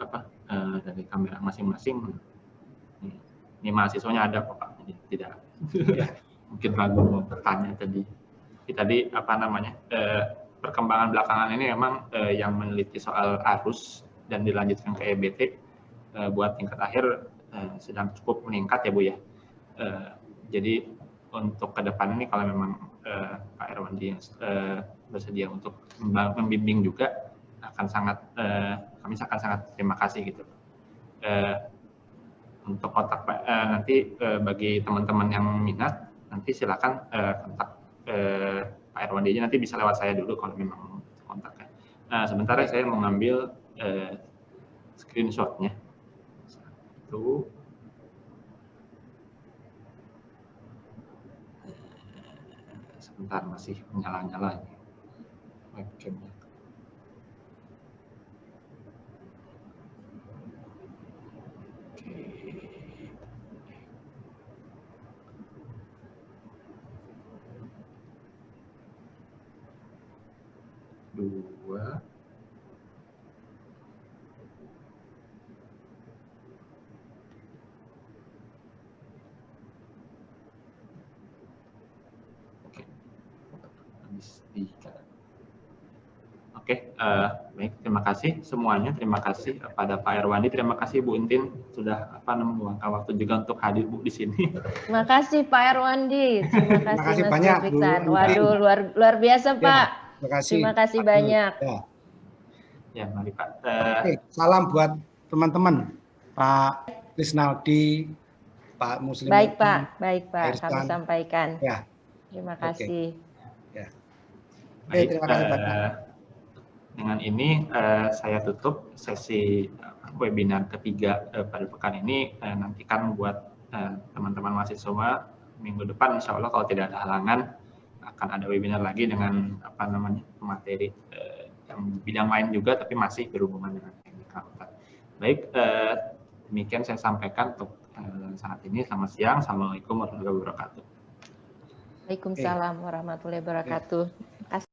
dari kamera masing-masing. Ini mahasiswanya ada kok Pak, jadi tidak mungkin ragu mau bertanya tadi. Tadi perkembangan belakangan ini memang yang meneliti soal arus dan dilanjutkan ke EBT buat tingkat akhir sedang cukup meningkat ya Bu ya. Jadi untuk ke depan ini kalau memang Pak Erwandi bersedia untuk membimbing juga kami akan sangat terima kasih gitu. Untuk kontak nanti bagi teman-teman yang minat nanti silakan kontak Pak Erwandi aja, nanti bisa lewat saya dulu kalau memang kontaknya. Nah, sebentar saya mau ngambil screenshotnya. Satu. Bentar, masih menyala-nyala ini webcamnya. Oke. Dua. Oke, baik, terima kasih semuanya. Terima kasih pada Pak Erwandi, terima kasih Bu Intin sudah meluangkan waktu juga untuk hadir Bu di sini. Terima kasih Pak Erwandi, terima kasih Mas banyak, Bu Fiksan. Intin. Waduh, luar biasa Pak. Terima kasih. Terima kasih banyak. Ya, mari Pak. Oke, salam buat teman-teman, Pak Krisnaldi, Pak Muslim. Baik Pak, kami Irsan. sampaikan. Ya. Terima kasih. Ya. Baik, Terima kasih banyak. Dengan ini saya tutup sesi webinar ketiga pada pekan ini. Nantikan buat teman-teman mahasiswa minggu depan, insya Allah kalau tidak ada halangan akan ada webinar lagi dengan materi yang bidang lain juga, tapi masih berhubungan dengan teknik akuntan. Baik, demikian saya sampaikan untuk saat ini. Selamat siang. Assalamualaikum warahmatullahi wabarakatuh. Waalaikumsalam warahmatullahi wabarakatuh.